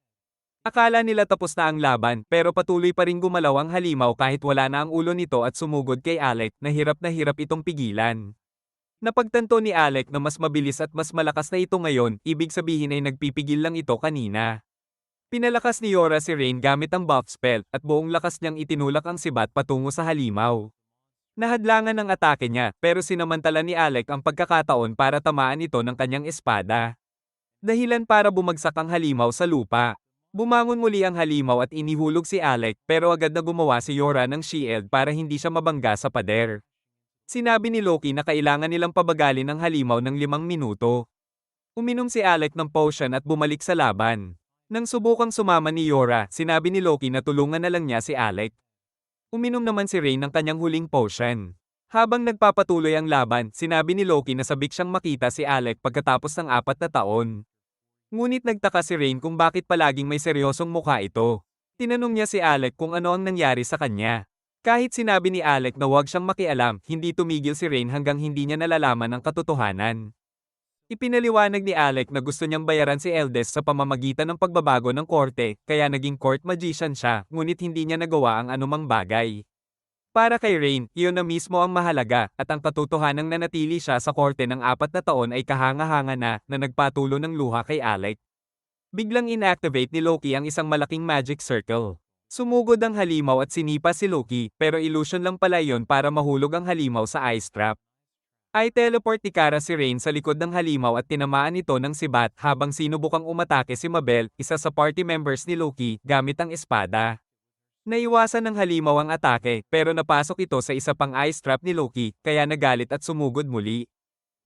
Akala nila tapos na ang laban pero patuloy pa rin gumalaw ang halimaw kahit wala na ang ulo nito at sumugod kay Alec na hirap itong pigilan. Napagtanto ni Alec na mas mabilis at mas malakas na ito ngayon, ibig sabihin ay nagpipigil lang ito kanina. Pinalakas ni Yora si Rain gamit ang buff spell at buong lakas niyang itinulak ang sibat patungo sa halimaw. Nahadlangan ang atake niya pero sinamantala ni Alec ang pagkakataon para tamaan ito ng kanyang espada. Dahilan para bumagsak ang halimaw sa lupa. Bumangon muli ang halimaw at inihulog si Alec pero agad na gumawa si Yora ng shield para hindi siya mabangga sa pader. Sinabi ni Loki na kailangan nilang pabagalin ang halimaw ng 5 minuto. Uminom si Alec ng potion at bumalik sa laban. Nang subukang sumama ni Yora, sinabi ni Loki na tulungan na lang niya si Alec. Uminom naman si Rain ng kanyang huling potion. Habang nagpapatuloy ang laban, sinabi ni Loki na sabik siyang makita si Alec pagkatapos ng 4 na taon. Ngunit nagtaka si Rain kung bakit palaging may seryosong mukha ito. Tinanong niya si Alec kung ano ang nangyari sa kanya. Kahit sinabi ni Alec na huwag siyang makialam, hindi tumigil si Rain hanggang hindi niya nalalaman ang katotohanan. Ipinaliwanag ni Alec na gusto niyang bayaran si Eldest sa pamamagitan ng pagbabago ng korte, kaya naging court magician siya, ngunit hindi niya nagawa ang anumang bagay. Para kay Rain, iyon na mismo ang mahalaga, at ang katotohanang nanatili siya sa korte ng 4 na taon ay kahanga-hanga na nagpatulo ng luha kay Alec. Biglang inactivate ni Loki ang isang malaking magic circle. Sumugod ang halimaw at sinipa si Loki, pero illusion lang pala yon para mahulog ang halimaw sa ice trap. I-teleport ni Kara si Rain sa likod ng halimaw at tinamaan ito ng sibat habang sinubukang umatake si Mabel, isa sa party members ni Loki, gamit ang espada. Naiwasan ng halimaw ang atake, pero napasok ito sa isa pang ice trap ni Loki, kaya nagalit at sumugod muli.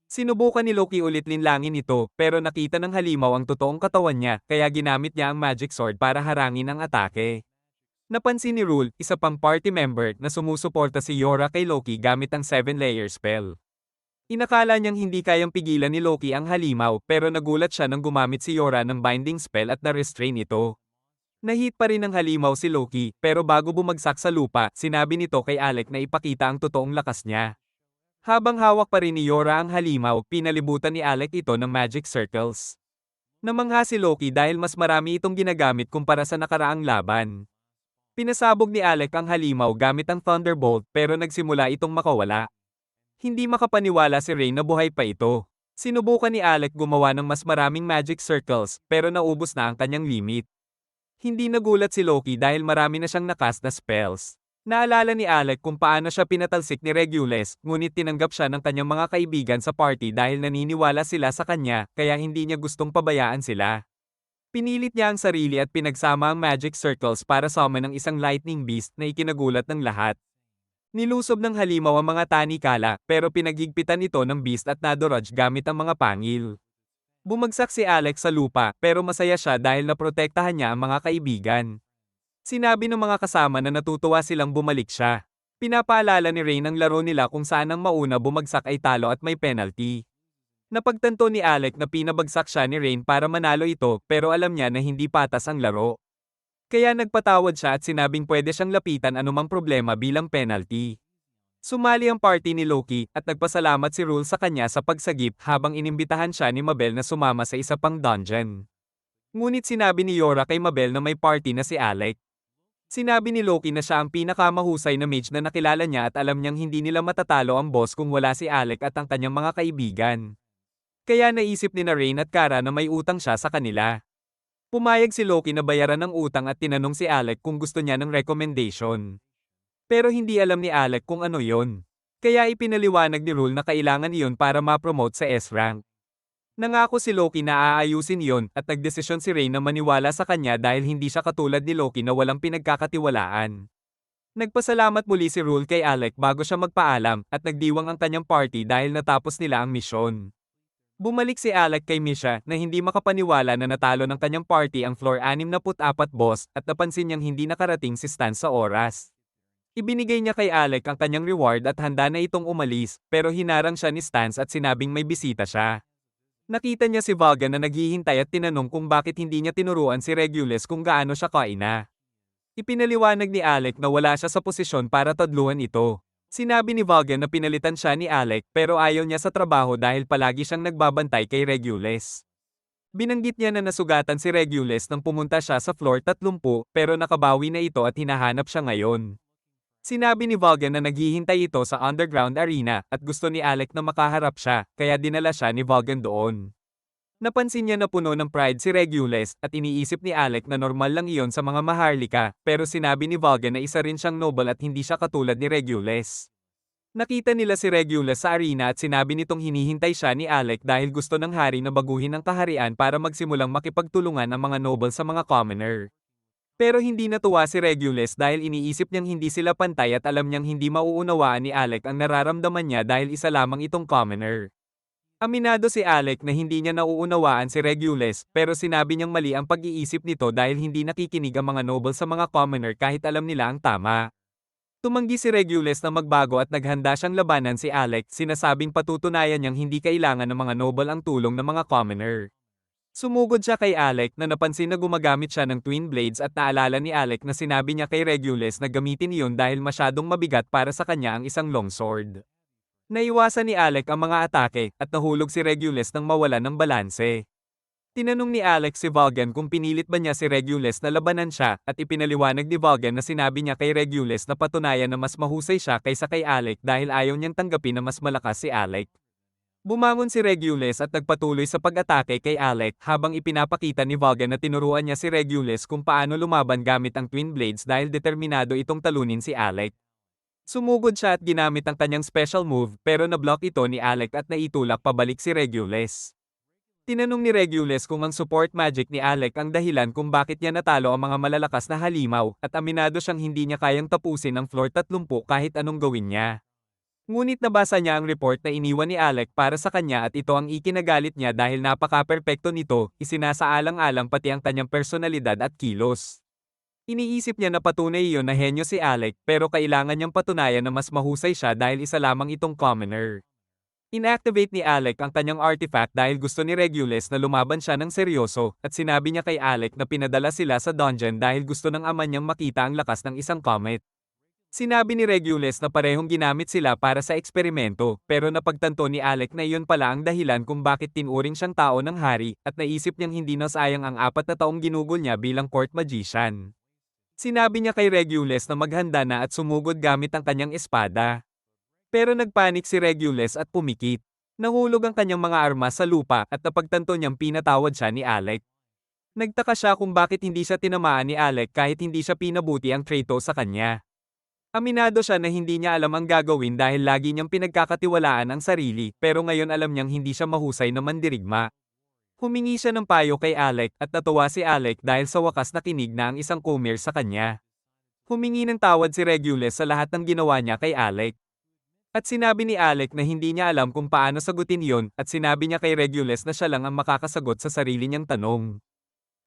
Sinubukan ni Loki ulit linlangin ito, pero nakita ng halimaw ang totoong katawan niya, kaya ginamit niya ang magic sword para harangin ang atake. Napansin ni Rule, isa pang party member, na sumusuporta si Yora kay Loki gamit ang 7-layer spell. Inakala niyang hindi kayang pigilan ni Loki ang halimaw pero nagulat siya nang gumamit si Yora ng binding spell at na-restrain ito. Nahit pa rin ng halimaw si Loki pero bago bumagsak sa lupa, sinabi nito kay Alec na ipakita ang totoong lakas niya. Habang hawak pa rin ni Yora ang halimaw, pinalibutan ni Alec ito ng magic circles. Namangha si Loki dahil mas marami itong ginagamit kumpara sa nakaraang laban. Pinasabog ni Alec ang halimaw gamit ang Thunderbolt pero nagsimula itong makawala. Hindi makapaniwala si Rain na buhay pa ito. Sinubukan ni Alec gumawa ng mas maraming magic circles pero naubos na ang kanyang limit. Hindi nagulat si Loki dahil marami na siyang nakast na spells. Naalala ni Alec kung paano siya pinatalsik ni Regulus, ngunit tinanggap siya ng kanyang mga kaibigan sa party dahil naniniwala sila sa kanya kaya hindi niya gustong pabayaan sila. Pinilit niya ang sarili at pinagsama ang magic circles para summon ng isang lightning beast na ikinagulat ng lahat. Nilusob ng halimaw ang mga tanikala pero pinagigpitan ito ng beast at nadoraj gamit ang mga pangil. Bumagsak si Alex sa lupa pero masaya siya dahil naprotektahan niya ang mga kaibigan. Sinabi ng mga kasama na natutuwa silang bumalik siya. Pinapaalala ni Rain ang laro nila kung saan ang mauna bumagsak ay talo at may penalty. Napagtanto ni Alec na pinabagsak siya ni Rain para manalo ito pero alam niya na hindi patas ang laro. Kaya nagpatawad siya at sinabing pwede siyang lapitan anumang problema bilang penalty. Sumali ang party ni Loki at nagpasalamat si Rule sa kanya sa pagsagip habang inimbitahan siya ni Mabel na sumama sa isa pang dungeon. Ngunit sinabi ni Yora kay Mabel na may party na si Alec. Sinabi ni Loki na siya ang pinakamahusay na mage na nakilala niya at alam niyang hindi nila matatalo ang boss kung wala si Alec at ang kanyang mga kaibigan. Kaya naisip ni Rain at Kara na may utang siya sa kanila. Pumayag si Loki na bayaran ng utang at tinanong si Alec kung gusto niya ng recommendation. Pero hindi alam ni Alec kung ano yon. Kaya ipinaliwanag ni Rule na kailangan iyon para ma-promote sa S-rank. Nangako si Loki na aayusin iyon at nagdesisyon si Ray na maniwala sa kanya dahil hindi siya katulad ni Loki na walang pinagkakatiwalaan. Nagpasalamat muli si Rule kay Alec bago siya magpaalam at nagdiwang ang kanyang party dahil natapos nila ang misyon. Bumalik si Alec kay Misha na hindi makapaniwala na natalo ng kanyang party ang floor 64 boss at napansin niyang hindi nakarating si Stan sa oras. Ibinigay niya kay Alec ang kanyang reward at handa na itong umalis pero hinarang siya ni Stans at sinabing may bisita siya. Nakita niya si Vagan na naghihintay at tinanong kung bakit hindi niya tinuruan si Regulus kung gaano siya kaina. Ipinaliwanag ni Alec na wala siya sa posisyon para tadluhan ito. Sinabi ni Vagan na pinalitan siya ni Alec pero ayaw niya sa trabaho dahil palagi siyang nagbabantay kay Regulus. Binanggit niya na nasugatan si Regulus nang pumunta siya sa floor 30 pero nakabawi na ito at hinahanap siya ngayon. Sinabi ni Vagan na naghihintay ito sa underground arena at gusto ni Alec na makaharap siya, kaya dinala siya ni Vagan doon. Napansin niya na puno ng pride si Regulus at iniisip ni Alec na normal lang iyon sa mga maharlika, pero sinabi ni Vagan na isa rin siyang noble at hindi siya katulad ni Regulus. Nakita nila si Regulus sa arena at sinabi nitong hinihintay siya ni Alec dahil gusto ng hari na baguhin ang kaharian para magsimulang makipagtulungan ang mga noble sa mga commoner. Pero hindi natuwa si Regulus dahil iniisip niyang hindi sila pantay at alam niyang hindi mauunawaan ni Alec ang nararamdaman niya dahil isa lamang itong commoner. Aminado si Alec na hindi niya nauunawaan si Regulus pero sinabi niyang mali ang pag-iisip nito dahil hindi nakikinig ang mga noble sa mga commoner kahit alam nila ang tama. Tumanggi si Regulus na magbago at naghanda siyang labanan si Alec, sinasabing patutunayan niyang hindi kailangan ng mga noble ang tulong ng mga commoner. Sumugod siya kay Alec na napansin na gumagamit siya ng twin blades at naalala ni Alec na sinabi niya kay Regulus na gamitin iyon dahil masyadong mabigat para sa kanya ang isang longsword. Naiwasan ni Alec ang mga atake at nahulog si Regulus nang mawala ng balanse. Tinanong ni Alec si Vagan kung pinilit ba niya si Regulus na labanan siya at ipinaliwanag ni Vagan na sinabi niya kay Regulus na patunayan na mas mahusay siya kaysa kay Alec dahil ayaw niyang tanggapin na mas malakas si Alec. Bumangon si Regulus at nagpatuloy sa pag-atake kay Alec habang ipinapakita ni Vagan na tinuruan niya si Regulus kung paano lumaban gamit ang twin blades dahil determinado itong talunin si Alec. Sumugod siya at ginamit ang kanyang special move pero nablock ito ni Alec at naitulak pabalik si Regulus. Tinanong ni Regulus kung ang support magic ni Alec ang dahilan kung bakit niya natalo ang mga malalakas na halimaw at aminado siyang hindi niya kayang tapusin ang floor 30 kahit anong gawin niya. Ngunit nabasa niya ang report na iniwan ni Alec para sa kanya at ito ang ikinagalit niya dahil napaka-perpekto nito, isinasaalang-alang pati ang kanyang personalidad at kilos. Iniisip niya na patunay iyon na henyo si Alec pero kailangan niyang patunayan na mas mahusay siya dahil isa lamang itong commoner. Inactivate ni Alec ang kanyang artifact dahil gusto ni Regulus na lumaban siya ng seryoso at sinabi niya kay Alec na pinadala sila sa dungeon dahil gusto ng ama niyang makita ang lakas ng isang comet. Sinabi ni Regulus na parehong ginamit sila para sa eksperimento, pero napagtanto ni Alec na iyon pala ang dahilan kung bakit tinuring siyang tao ng hari, at naisip niyang hindi na sayang ang 4 na taong ginugol niya bilang court magician. Sinabi niya kay Regulus na maghanda na at sumugod gamit ang kanyang espada. Pero nagpanik si Regulus at pumikit. Nahulog ang kanyang mga armas sa lupa at napagtanto niyang pinatawad siya ni Alec. Nagtaka siya kung bakit hindi siya tinamaan ni Alec kahit hindi siya pinabuti ang Traito sa kanya. Aminado siya na hindi niya alam ang gagawin dahil lagi niyang pinagkakatiwalaan ang sarili pero ngayon alam niyang hindi siya mahusay na mandirigma. Humingi siya ng payo kay Alec at natuwa si Alec dahil sa wakas nakinig na ang isang comer sa kanya. Humingi ng tawad si Regulus sa lahat ng ginawa niya kay Alec. At sinabi ni Alec na hindi niya alam kung paano sagutin iyon at sinabi niya kay Regulus na siya lang ang makakasagot sa sarili niyang tanong.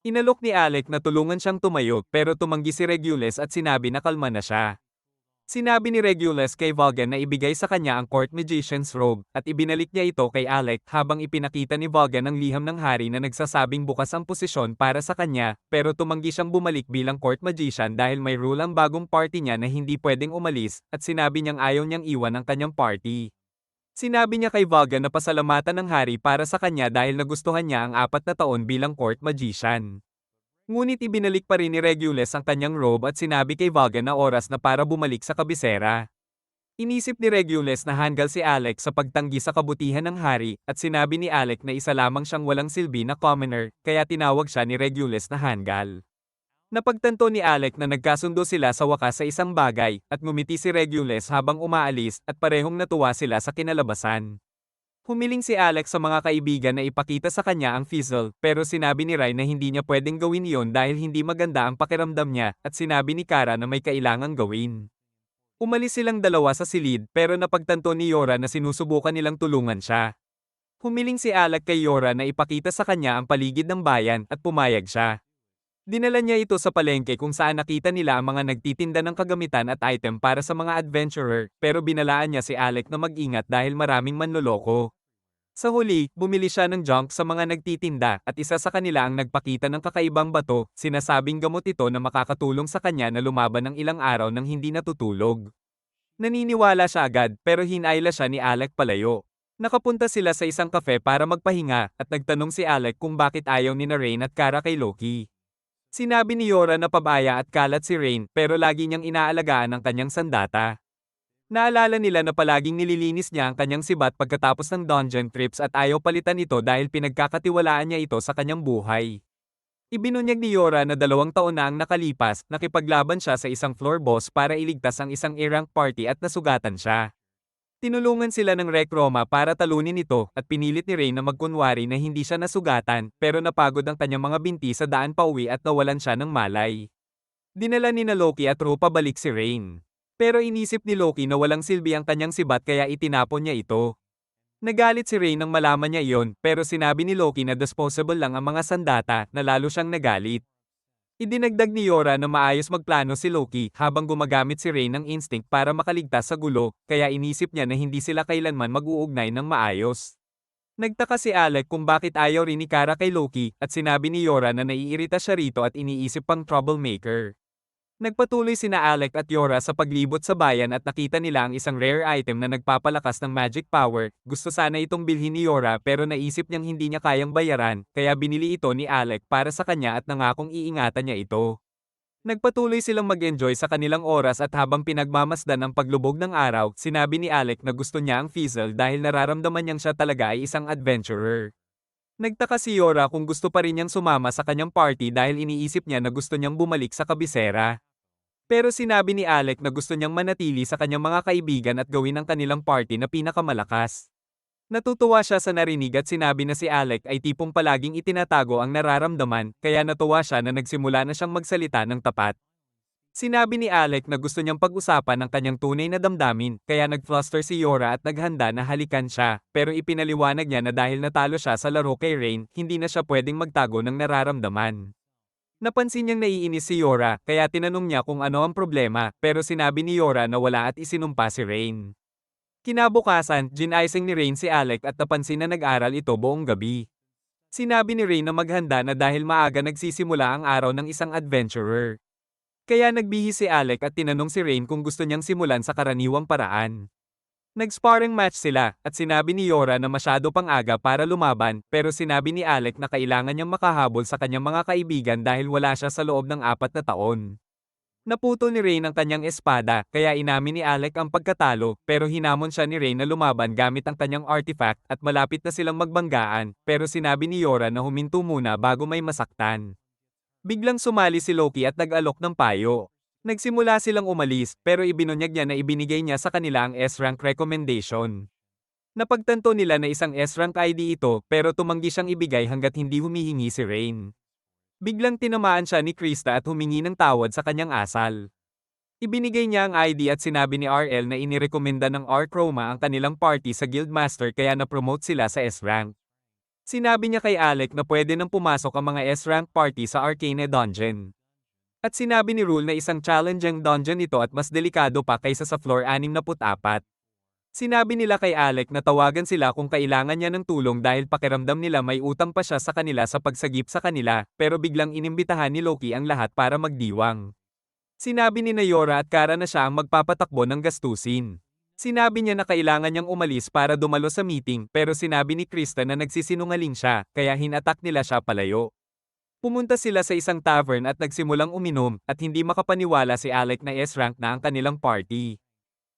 Inalok ni Alec na tulungan siyang tumayo pero tumanggi si Regulus at sinabi na kalma na siya. Sinabi ni Regulus kay Vagan na ibigay sa kanya ang court magician's robe at ibinalik niya ito kay Alec habang ipinakita ni Vagan ang liham ng hari na nagsasabing bukas ang posisyon para sa kanya pero tumanggi siyang bumalik bilang court magician dahil may rule ang bagong party niya na hindi pwedeng umalis at sinabi niyang ayaw niyang iwan ang kanyang party. Sinabi niya kay Vagan na pasalamatan ng hari para sa kanya dahil nagustuhan niya ang 4 na taon bilang court magician. Ngunit ibinalik pa rin ni Regulus ang kanyang robe at sinabi kay Vagan na oras na para bumalik sa kabisera. Inisip ni Regulus na hanggal si Alec sa pagtanggi sa kabutihan ng hari at sinabi ni Alec na isa lamang siyang walang silbi na commoner kaya tinawag siya ni Regulus na hanggal. Napagtanto ni Alec na nagkasundo sila sa wakas sa isang bagay at ngumiti si Regulus habang umaalis at parehong natuwa sila sa kinalabasan. Humiling si Alex sa mga kaibigan na ipakita sa kanya ang fizzle, pero sinabi ni Rai na hindi niya pwedeng gawin iyon dahil hindi maganda ang pakiramdam niya, at sinabi ni Kara na may kailangang gawin. Umalis silang dalawa sa silid pero napagtanto ni Yora na sinusubukan nilang tulungan siya. Humiling si Alec kay Yora na ipakita sa kanya ang paligid ng bayan at pumayag siya. Dinala niya ito sa palengke kung saan nakita nila ang mga nagtitinda ng kagamitan at item para sa mga adventurer, pero binalaan niya si Alec na mag-ingat dahil maraming manloloko. Sa huli, bumili siya ng junk sa mga nagtitinda at isa sa kanila ang nagpakita ng kakaibang bato, sinasabing gamot ito na makakatulong sa kanya na lumaban ng ilang araw nang hindi natutulog. Naniniwala siya agad pero hinayla siya ni Alec palayo. Nakapunta sila sa isang kafe para magpahinga at nagtanong si Alec kung bakit ayaw ni na Rain at Kara kay Loki. Sinabi ni Yora na pabaya at kalat si Rain pero lagi niyang inaalagaan ang kanyang sandata. Naalala nila na palaging nililinis niya ang kanyang sibat pagkatapos ng dungeon trips at ayaw palitan ito dahil pinagkakatiwalaan niya ito sa kanyang buhay. Ibinunyag ni Yora na 2 taon na ang nakalipas, nakipaglaban siya sa isang floor boss para iligtas ang isang A-rank party at nasugatan siya. Tinulungan sila ng Rec Roma para talunin ito at pinilit ni Rain na magkunwari na hindi siya nasugatan pero napagod ang kanyang mga binti sa daan pauwi at nawalan siya ng malay. Dinala ni na Loki at Ro pabalik si Rain. Pero inisip ni Loki na walang silbi ang kanyang sibat kaya itinapon niya ito. Nagalit si Rain nang malaman niya iyon pero sinabi ni Loki na disposable lang ang mga sandata na lalo siyang nagalit. Idinagdag ni Yora na maayos magplano si Loki habang gumagamit si Rain ng instinct para makaligtas sa gulo, kaya inisip niya na hindi sila kailanman mag-uugnay ng maayos. Nagtaka si Alec kung bakit ayaw rin ni Kara kay Loki at sinabi ni Yora na naiirita siya rito at iniisip pang troublemaker. Nagpatuloy sina Alec at Yora sa paglibot sa bayan at nakita nila ang isang rare item na nagpapalakas ng magic power. Gusto sana itong bilhin ni Yora pero naisip niyang hindi niya kayang bayaran, kaya binili ito ni Alec para sa kanya at nangakong iingatan niya ito. Nagpatuloy silang mag-enjoy sa kanilang oras at habang pinagmamasdan ang paglubog ng araw, sinabi ni Alec na gusto niya ang fizzle dahil nararamdaman niyang siya talaga ay isang adventurer. Nagtaka si Yora kung gusto pa rin niyang sumama sa kanyang party dahil iniisip niya na gusto niyang bumalik sa kabisera. Pero sinabi ni Alec na gusto niyang manatili sa kanyang mga kaibigan at gawin ang kanilang party na pinakamalakas. Natutuwa siya sa narinig at sinabi na si Alec ay tipong palaging itinatago ang nararamdaman, kaya natuwa siya na nagsimula na siyang magsalita ng tapat. Sinabi ni Alec na gusto niyang pag-usapan ang kanyang tunay na damdamin, kaya nag-fluster si Yora at naghanda na halikan siya, pero ipinaliwanag niya na dahil natalo siya sa laro kay Rain, hindi na siya pwedeng magtago ng nararamdaman. Napansin niyang naiinis si Yora, kaya tinanong niya kung ano ang problema, pero sinabi ni Yora na wala at isinumpa si Rain. Kinabukasan, gin-icing ni Rain si Alec at napansin na nag-aral ito buong gabi. Sinabi ni Rain na maghanda na dahil maaga nagsisimula ang araw ng isang adventurer. Kaya nagbihis si Alec at tinanong si Rain kung gusto niyang simulan sa karaniwang paraan. Nag-sparring match sila, at sinabi ni Yora na masyado pang aga para lumaban, pero sinabi ni Alec na kailangan niyang makahabol sa kanyang mga kaibigan dahil wala siya sa loob ng 4 na taon. Naputol ni Rain ang kanyang espada, kaya inamin ni Alec ang pagkatalo, pero hinamon siya ni Rain na lumaban gamit ang kanyang artifact at malapit na silang magbanggaan, pero sinabi ni Yora na huminto muna bago may masaktan. Biglang sumali si Loki at nag-alok ng payo. Nagsimula silang umalis, pero ibinunyag niya na ibinigay niya sa kanila ang S-rank recommendation. Napagtanto nila na isang S-rank ID ito, pero tumanggi siyang ibigay hanggat hindi humihingi si Rain. Biglang tinamaan siya ni Krista at humingi ng tawad sa kanyang asal. Ibinigay niya ang ID at sinabi ni RL na inirekomenda ng R Chroma ang kanilang party sa Guildmaster kaya na-promote sila sa S-rank. Sinabi niya kay Alec na pwede nang pumasok ang mga S-rank party sa Arcane Dungeon. At sinabi ni Rule na isang challenging dungeon ito at mas delikado pa kaysa sa floor 64. Sinabi nila kay Alec na tawagan sila kung kailangan niya ng tulong dahil pakiramdam nila may utang pa siya sa kanila sa pagsagip sa kanila, pero biglang inimbitahan ni Loki ang lahat para magdiwang. Sinabi ni Yora at Kara na siya ang magpapatakbo ng gastusin. Sinabi niya na kailangan niyang umalis para dumalo sa meeting pero sinabi ni Krista na nagsisinungaling siya, kaya hinatak nila siya palayo. Pumunta sila sa isang tavern at nagsimulang uminom, at hindi makapaniwala si Alec na S-rank na ang kanilang party.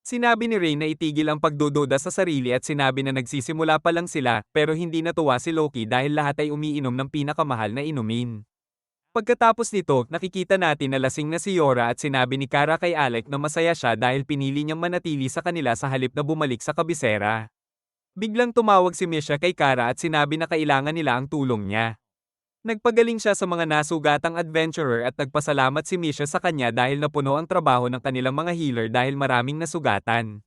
Sinabi ni Rain na itigil ang pagdududa sa sarili at sinabi na nagsisimula pa lang sila, pero hindi natuwa si Loki dahil lahat ay umiinom ng pinakamahal na inumin. Pagkatapos nito, nakikita natin na lasing na si Yora at sinabi ni Kara kay Alec na masaya siya dahil pinili niyang manatili sa kanila sa halip na bumalik sa kabisera. Biglang tumawag si Misha kay Kara at sinabi na kailangan nila ang tulong niya. Nagpagaling siya sa mga nasugatang adventurer at nagpasalamat si Misha sa kanya dahil napuno ang trabaho ng kanilang mga healer dahil maraming nasugatan.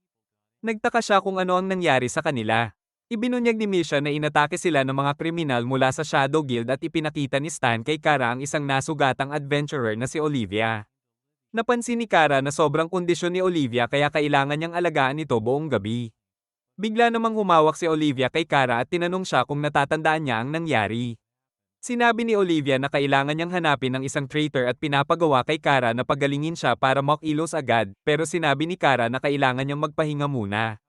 Nagtaka siya kung ano ang nangyari sa kanila. Ibinunyag ni Misha na inatake sila ng mga kriminal mula sa Shadow Guild at ipinakita ni Stan kay Kara ang isang nasugatang adventurer na si Olivia. Napansin ni Kara na sobrang kondisyon ni Olivia kaya kailangan niyang alagaan ito buong gabi. Bigla namang humawak si Olivia kay Kara at tinanong siya kung natatandaan niya ang nangyari. Sinabi ni Olivia na kailangan niyang hanapin ang isang traitor at pinapagawa kay Kara na pagalingin siya para makilos agad, pero sinabi ni Kara na kailangan niyang magpahinga muna.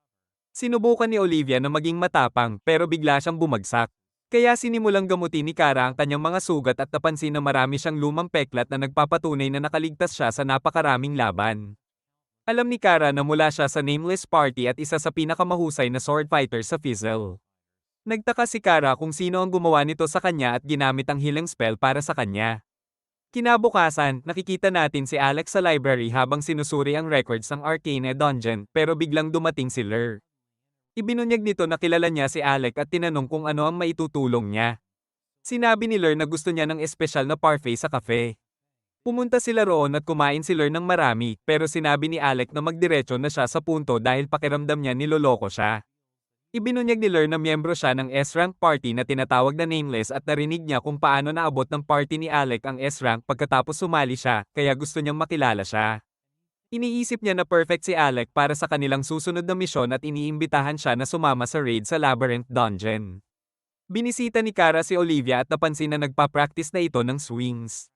Sinubukan ni Olivia na maging matapang pero bigla siyang bumagsak. Kaya sinimulang gamutin ni Kara ang kanyang mga sugat at napansin na marami siyang lumang peklat na nagpapatunay na nakaligtas siya sa napakaraming laban. Alam ni Kara na mula siya sa Nameless Party at isa sa pinakamahusay na sword fighter sa Fizzle. Nagtaka si Kara kung sino ang gumawa nito sa kanya at ginamit ang healing spell para sa kanya. Kinabukasan, nakikita natin si Alex sa library habang sinusuri ang records ng Arcane Dungeon pero biglang dumating si Lur. Ibinunyag nito na kilala niya si Alec at tinanong kung ano ang maitutulong niya. Sinabi ni Lur na gusto niya ng espesyal na parfait sa cafe. Pumunta sila roon at kumain si Lur ng marami pero sinabi ni Alec na magdiretso na siya sa punto dahil pakiramdam niya niloloko siya. Ibinunyag ni Lur na miyembro siya ng S-rank party na tinatawag na Nameless at narinig niya kung paano naabot ng party ni Alec ang S-rank pagkatapos sumali siya kaya gusto niyang makilala siya. Iniisip niya na perfect si Alec para sa kanilang susunod na misyon at iniimbitahan siya na sumama sa raid sa Labyrinth Dungeon. Binisita ni Kara si Olivia at napansin na nagpa-practice na ito ng swings.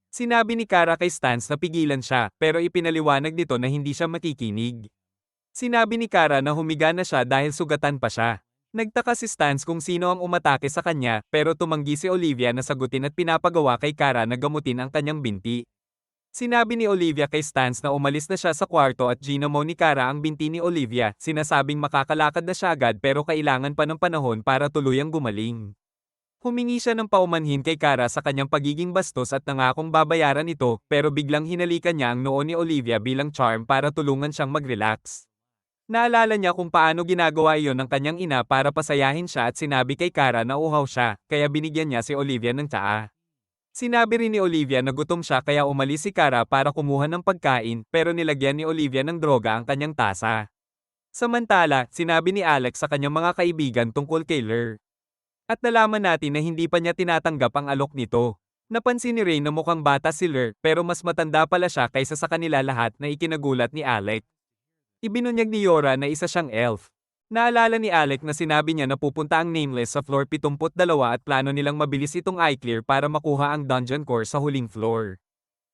Sinabi ni Kara kay Stans na pigilan siya pero ipinaliwanag nito na hindi siya makikinig. Sinabi ni Kara na humiga na siya dahil sugatan pa siya. Nagtaka si Stans kung sino ang umatake sa kanya pero tumanggi si Olivia na sagutin at pinapagawa kay Kara na gamutin ang kanyang binti. Sinabi ni Olivia kay Stans na umalis na siya sa kwarto at ginamo ni Kara ang binti ni Olivia, sinasabing makakalakad na siya agad pero kailangan pa ng panahon para tuluyang gumaling. Humingi siya ng paumanhin kay Kara sa kanyang pagiging bastos at nangakong babayaran ito pero biglang hinalikan niya ang noo ni Olivia bilang charm para tulungan siyang mag-relax. Naalala niya kung paano ginagawa iyon ng kanyang ina para pasayahin siya at sinabi kay Kara na uhaw siya, kaya binigyan niya si Olivia ng tsaa. Sinabi rin ni Olivia na gutom siya kaya umalis si Kara para kumuha ng pagkain pero nilagyan ni Olivia ng droga ang kanyang tasa. Samantala, sinabi ni Alex sa kanyang mga kaibigan tungkol kay Lur. At nalaman natin na hindi pa niya tinatanggap ang alok nito. Napansin ni Ray na mukhang bata si Lur pero mas matanda pala siya kaysa sa kanila lahat na ikinagulat ni Alex. Ibinunyag ni Yora na isa siyang elf. Naalala ni Alec na sinabi niya na pupunta ang Nameless sa floor 72 at plano nilang mabilis itong i-clear para makuha ang dungeon core sa huling floor.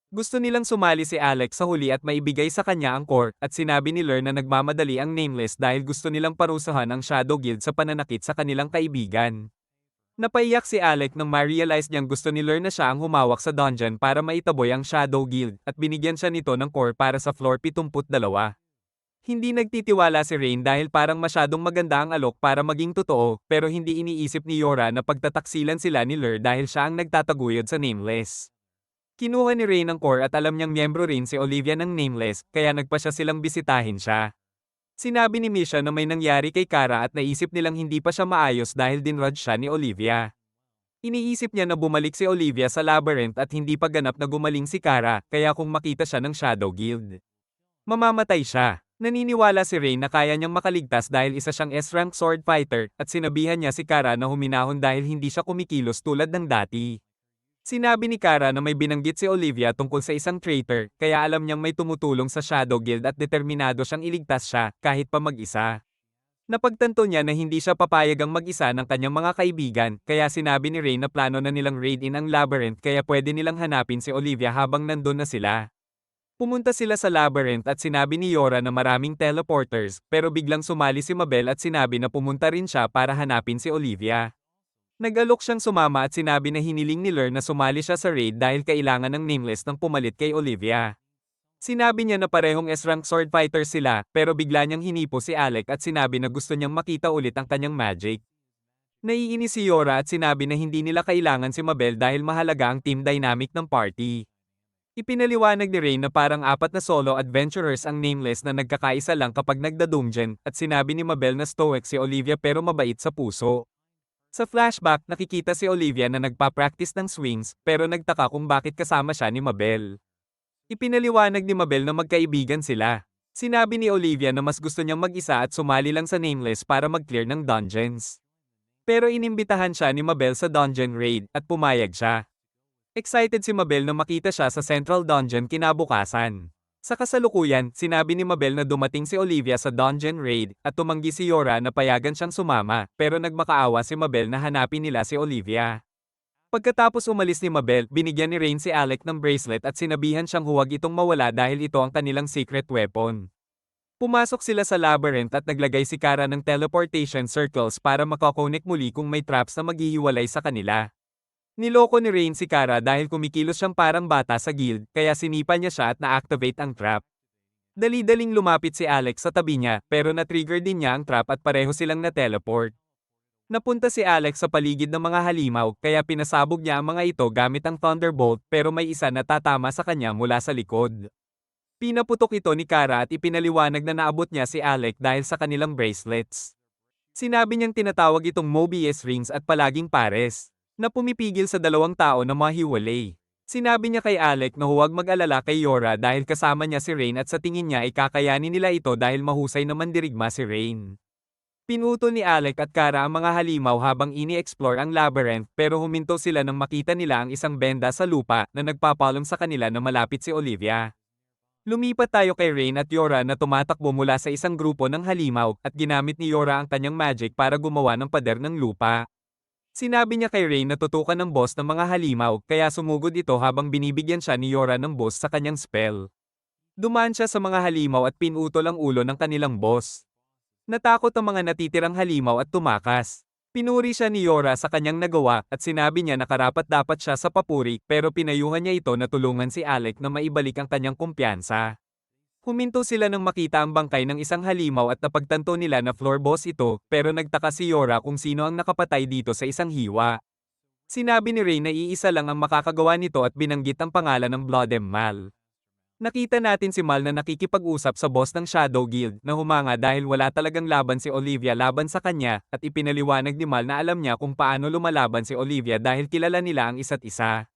Gusto nilang sumali si Alec sa huli at maibigay sa kanya ang core at sinabi ni Lur na nagmamadali ang Nameless dahil gusto nilang parusahan ang Shadow Guild sa pananakit sa kanilang kaibigan. Napaiyak si Alec nang ma-realize niyang gusto ni Lur na siya ang humawak sa dungeon para maitaboy ang Shadow Guild at binigyan siya nito ng core para sa floor 72. Hindi nagtitiwala si Rain dahil parang masyadong maganda ang alok para maging totoo, pero hindi iniisip ni Yora na pagtataksilan sila ni Lur dahil siya ang nagtataguyod sa Nameless. Kinuha ni Rain ang core at alam niyang miyembro rin si Olivia ng Nameless, kaya nagpa siya silang bisitahin siya. Sinabi ni Misha na may nangyari kay Kara at naisip nilang hindi pa siya maayos dahil dinrod siya ni Olivia. Iniisip niya na bumalik si Olivia sa Labyrinth at hindi pa ganap na gumaling si Kara, kaya kung makita siya ng Shadow Guild, mamamatay siya. Naniniwala si Rain na kaya niyang makaligtas dahil isa siyang S-rank sword fighter at sinabihan niya si Kara na huminahon dahil hindi siya kumikilos tulad ng dati. Sinabi ni Kara na may binanggit si Olivia tungkol sa isang traitor kaya alam niyang may tumutulong sa Shadow Guild at determinado siyang iligtas siya kahit pa mag-isa. Napagtanto niya na hindi siya papayagang mag-isa ng kanyang mga kaibigan kaya sinabi ni Rain na plano na nilang raid in ang Labyrinth kaya pwede nilang hanapin si Olivia habang nandun na sila. Pumunta sila sa Labyrinth at sinabi ni Yora na maraming teleporters, pero biglang sumali si Mabel at sinabi na pumunta rin siya para hanapin si Olivia. Nag-alok siyang sumama at sinabi na hiniling ni Lur na sumali siya sa raid dahil kailangan ng Nameless ng pumalit kay Olivia. Sinabi niya na parehong S-rank sword fighter sila, pero bigla niyang hinipo si Alec at sinabi na gusto niyang makita ulit ang kanyang magic. Naiinis si Yora at sinabi na hindi nila kailangan si Mabel dahil mahalaga ang team dynamic ng party. Ipinaliwanag ni Rain na parang apat na solo adventurers ang Nameless na nagkakaisa lang kapag nagda-dungeon at sinabi ni Mabel na stoic si Olivia pero mabait sa puso. Sa flashback, nakikita si Olivia na nagpa-practice ng swings pero nagtaka kung bakit kasama siya ni Mabel. Ipinaliwanag ni Mabel na magkaibigan sila. Sinabi ni Olivia na mas gusto niyang mag-isa at sumali lang sa Nameless para mag-clear ng dungeons. Pero inimbitahan siya ni Mabel sa dungeon raid at pumayag siya. Excited si Mabel na makita siya sa Central Dungeon kinabukasan. Sa kasalukuyan, sinabi ni Mabel na dumating si Olivia sa dungeon raid at tumanggi si Yora na payagan siyang sumama pero nagmakaawa si Mabel na hanapin nila si Olivia. Pagkatapos umalis ni Mabel, binigyan ni Rain si Alec ng bracelet at sinabihan siyang huwag itong mawala dahil ito ang kanilang secret weapon. Pumasok sila sa labyrinth at naglagay si Kara ng teleportation circles para makakonek muli kung may traps na maghihiwalay sa kanila. Niloko ni Rain si Kara dahil kumikilos siyang parang bata sa guild, kaya sinipa niya siya at na-activate ang trap. Dali-daling lumapit si Alex sa tabi niya, pero na-trigger din niya ang trap at pareho silang na-teleport. Napunta si Alex sa paligid ng mga halimaw, kaya pinasabog niya ang mga ito gamit ang Thunderbolt pero may isa na tatama sa kanya mula sa likod. Pinaputok ito ni Kara at ipinaliwanag na naabot niya si Alex dahil sa kanilang bracelets. Sinabi niyang tinatawag itong Mobius rings at palaging pares na pumipigil sa dalawang tao na mahiwalay. Sinabi niya kay Alec na huwag mag-alala kay Yora dahil kasama niya si Rain at sa tingin niya ay kakayanin nila ito dahil mahusay na mandirigma si Rain. Pinutol ni Alec at Kara ang mga halimaw habang ini-explore ang labyrinth pero huminto sila nang makita nila ang isang benda sa lupa na nagpapalong sa kanila na malapit si Olivia. Lumipat tayo kay Rain at Yora na tumatakbo mula sa isang grupo ng halimaw at ginamit ni Yora ang kanyang magic para gumawa ng pader ng lupa. Sinabi niya kay Rain na tutukan ng boss ng mga halimaw kaya sumugod ito habang binibigyan siya ni Yora ng boss sa kanyang spell. Dumaan siya sa mga halimaw at pinutol ang ulo ng kanilang boss. Natakot ang mga natitirang halimaw at tumakas. Pinuri siya ni Yora sa kanyang nagawa at sinabi niya na karapat-dapat siya sa papuri pero pinayuhan niya ito na tulungan si Alec na maibalik ang kanyang kumpiyansa. Huminto sila nang makita ang bangkay ng isang halimaw at napagtanto nila na floor boss ito, pero nagtaka si Yora kung sino ang nakapatay dito sa isang hiwa. Sinabi ni Rain na iisa lang ang makakagawa nito at binanggit ang pangalan ng Bloodem Mal. Nakita natin si Mal na nakikipag-usap sa boss ng Shadow Guild na humanga dahil wala talagang laban si Olivia laban sa kanya at ipinaliwanag ni Mal na alam niya kung paano lumalaban si Olivia dahil kilala nila ang isa't isa.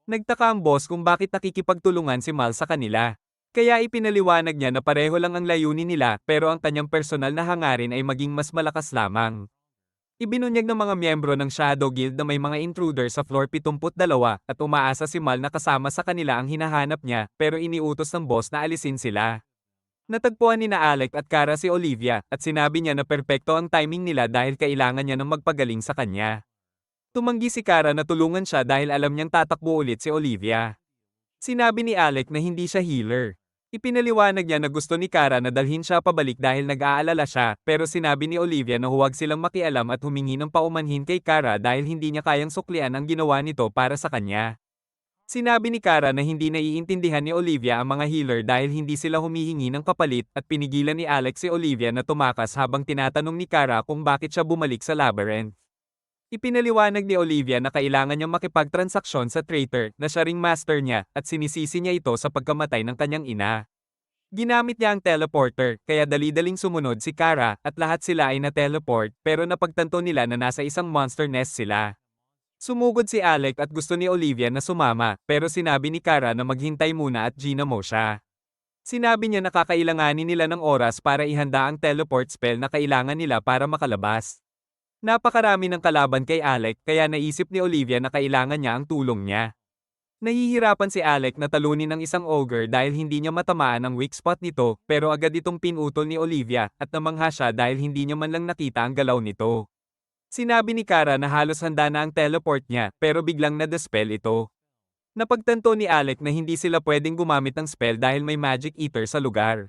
Nagtaka ang boss kung bakit nakikipagtulungan si Mal sa kanila. Kaya ipinaliwanag niya na pareho lang ang layunin nila pero ang kanyang personal na hangarin ay maging mas malakas lamang. Ibinunyag ng mga miyembro ng Shadow Guild na may mga intruder sa floor 72 at umaasa si Mal na kasama sa kanila ang hinahanap niya pero iniutos ng boss na alisin sila. Natagpuan ni na Alec at Kara si Olivia at sinabi niya na perpekto ang timing nila dahil kailangan niya ng magpagaling sa kanya. Tumanggi si Kara na tulungan siya dahil alam niyang tatakbo ulit si Olivia. Sinabi ni Alec na hindi siya healer. Ipinaliwanag niya na gusto ni Kara na dalhin siya pabalik dahil nag-aalala siya, pero sinabi ni Olivia na huwag silang makialam at humingi ng paumanhin kay Kara dahil hindi niya kayang suklian ang ginawa nito para sa kanya. Sinabi ni Kara na hindi naiintindihan ni Olivia ang mga healer dahil hindi sila humihingi ng kapalit at pinigilan ni Alex si Olivia na tumakas habang tinatanong ni Kara kung bakit siya bumalik sa labyrinth. Ipinaliwanag ni Olivia na kailangan niyang makipagtransaksyon sa traitor na siya ring master niya at sinisisi niya ito sa pagkamatay ng kanyang ina. Ginamit niya ang teleporter, kaya dali-daling sumunod si Kara at lahat sila ay na-teleport pero napagtanto nila na nasa isang monster nest sila. Sumugod si Alec at gusto ni Olivia na sumama pero sinabi ni Kara na maghintay muna at ginamo siya. Sinabi niya na kakailanganin nila ng oras para ihanda ang teleport spell na kailangan nila para makalabas. Napakarami ng kalaban kay Alec kaya naisip ni Olivia na kailangan niya ang tulong niya. Nahihirapan si Alec na talunin ng isang ogre dahil hindi niya matamaan ang weak spot nito pero agad itong pinutol ni Olivia at namangha siya dahil hindi niya man lang nakita ang galaw nito. Sinabi ni Kara na halos handa na ang teleport niya pero biglang na-dispel ito. Napagtanto ni Alec na hindi sila pwedeng gumamit ng spell dahil may magic eater sa lugar.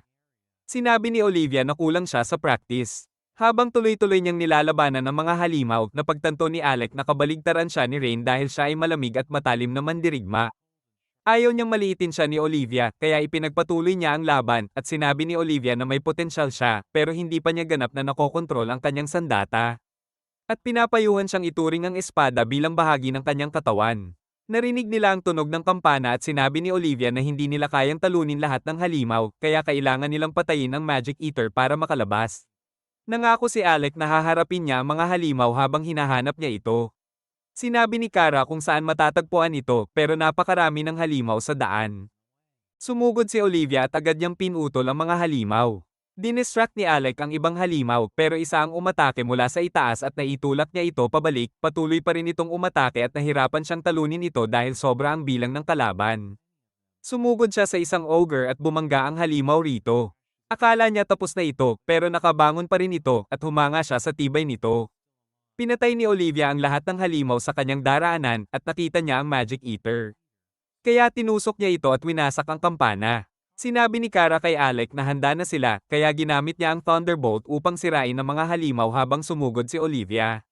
Sinabi ni Olivia na kulang siya sa practice. Habang tuloy-tuloy niyang nilalabanan ng mga halimaw, napagtanto ni Alec na kabaligtaran siya ni Rain dahil siya ay malamig at matalim na mandirigma. Ayaw niyang maliitin siya ni Olivia, kaya ipinagpatuloy niya ang laban at sinabi ni Olivia na may potensyal siya pero hindi pa niya ganap na nakokontrol ang kanyang sandata. At pinapayuhan siyang ituring ang espada bilang bahagi ng kanyang katawan. Narinig nila ang tunog ng kampana at sinabi ni Olivia na hindi nila kayang talunin lahat ng halimaw, kaya kailangan nilang patayin ang Magic Eater para makalabas. Nangako si Alec na haharapin niya ang mga halimaw habang hinahanap niya ito. Sinabi ni Kara kung saan matatagpuan ito, pero napakarami ng halimaw sa daan. Sumugod si Olivia at agad niyang pinutol ang mga halimaw. Dinistract ni Alec ang ibang halimaw, pero isa ang umatake mula sa itaas at naitulak niya ito pabalik. Patuloy pa rin itong umatake at nahirapan siyang talunin ito dahil sobra ang bilang ng kalaban. Sumugod siya sa isang ogre at bumangga ang halimaw rito. Akala niya tapos na ito, pero nakabangon pa rin ito at humanga siya sa tibay nito. Pinatay ni Olivia ang lahat ng halimaw sa kanyang daraanan at nakita niya ang Magic Eater. Kaya tinusok niya ito at winasak ang kampana. Sinabi ni Kara kay Alec na handa na sila, kaya ginamit niya ang Thunderbolt upang sirain ang mga halimaw habang sumugod si Olivia.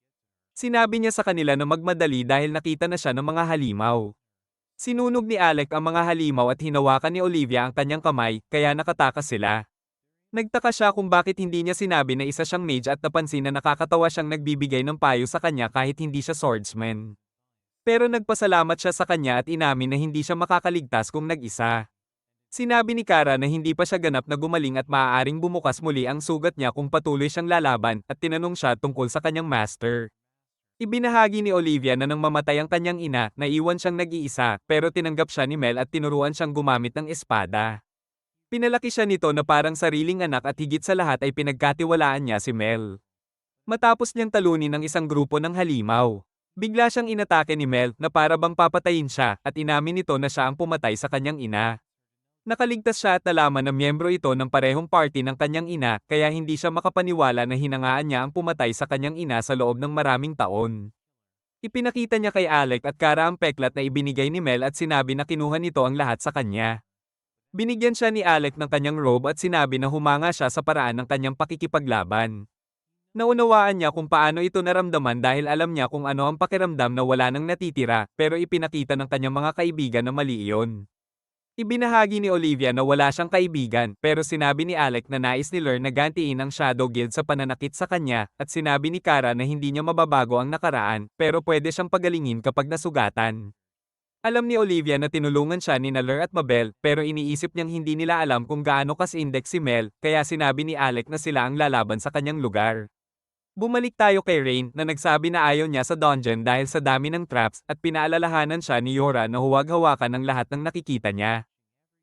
Sinabi niya sa kanila na magmadali dahil nakita na siya ng mga halimaw. Sinunog ni Alec ang mga halimaw at hinawakan ni Olivia ang kanyang kamay, kaya nakatakas sila. Nagtaka siya kung bakit hindi niya sinabi na isa siyang mage at napansin na nakakatawa siyang nagbibigay ng payo sa kanya kahit hindi siya swordsman. Pero nagpasalamat siya sa kanya at inamin na hindi siya makakaligtas kung nag-isa. Sinabi ni Kara na hindi pa siya ganap na gumaling at maaaring bumukas muli ang sugat niya kung patuloy siyang lalaban at tinanong siya tungkol sa kanyang master. Ibinahagi ni Olivia na nang mamatay ang kanyang ina, naiwan siyang nag-iisa, pero tinanggap siya ni Mel at tinuruan siyang gumamit ng espada. Pinalaki siya nito na parang sariling anak at higit sa lahat ay pinagkatiwalaan niya si Mel. Matapos niyang talunin ng isang grupo ng halimaw, bigla siyang inatake ni Mel na para bang papatayin siya at inamin nito na siya ang pumatay sa kanyang ina. Nakaligtas siya at nalaman na miyembro ito ng parehong party ng kanyang ina kaya hindi siya makapaniwala na hinangaan niya ang pumatay sa kanyang ina sa loob ng maraming taon. Ipinakita niya kay Alec at Kara ang peklat na ibinigay ni Mel at sinabi na kinuha nito ang lahat sa kanya. Binigyan siya ni Alec ng kanyang robe at sinabi na humanga siya sa paraan ng kanyang pakikipaglaban. Naunawaan niya kung paano ito naramdaman dahil alam niya kung ano ang pakiramdam na wala nang natitira, pero ipinakita ng kanyang mga kaibigan na mali iyon. Ibinahagi ni Olivia na wala siyang kaibigan, pero sinabi ni Alec na nais ni Lern na gantiin ang Shadow Guild sa pananakit sa kanya, at sinabi ni Kara na hindi niya mababago ang nakaraan, pero pwede siyang pagalingin kapag nasugatan. Alam ni Olivia na tinulungan siya ni Lur at Mabel, pero iniisip niyang hindi nila alam kung gaano kas-index si Mel, kaya sinabi ni Alec na sila ang lalaban sa kanyang lugar. Bumalik tayo kay Rain na nagsabi na ayaw niya sa dungeon dahil sa dami ng traps at pinaalalahanan siya ni Yora na huwag hawakan ng lahat ng nakikita niya.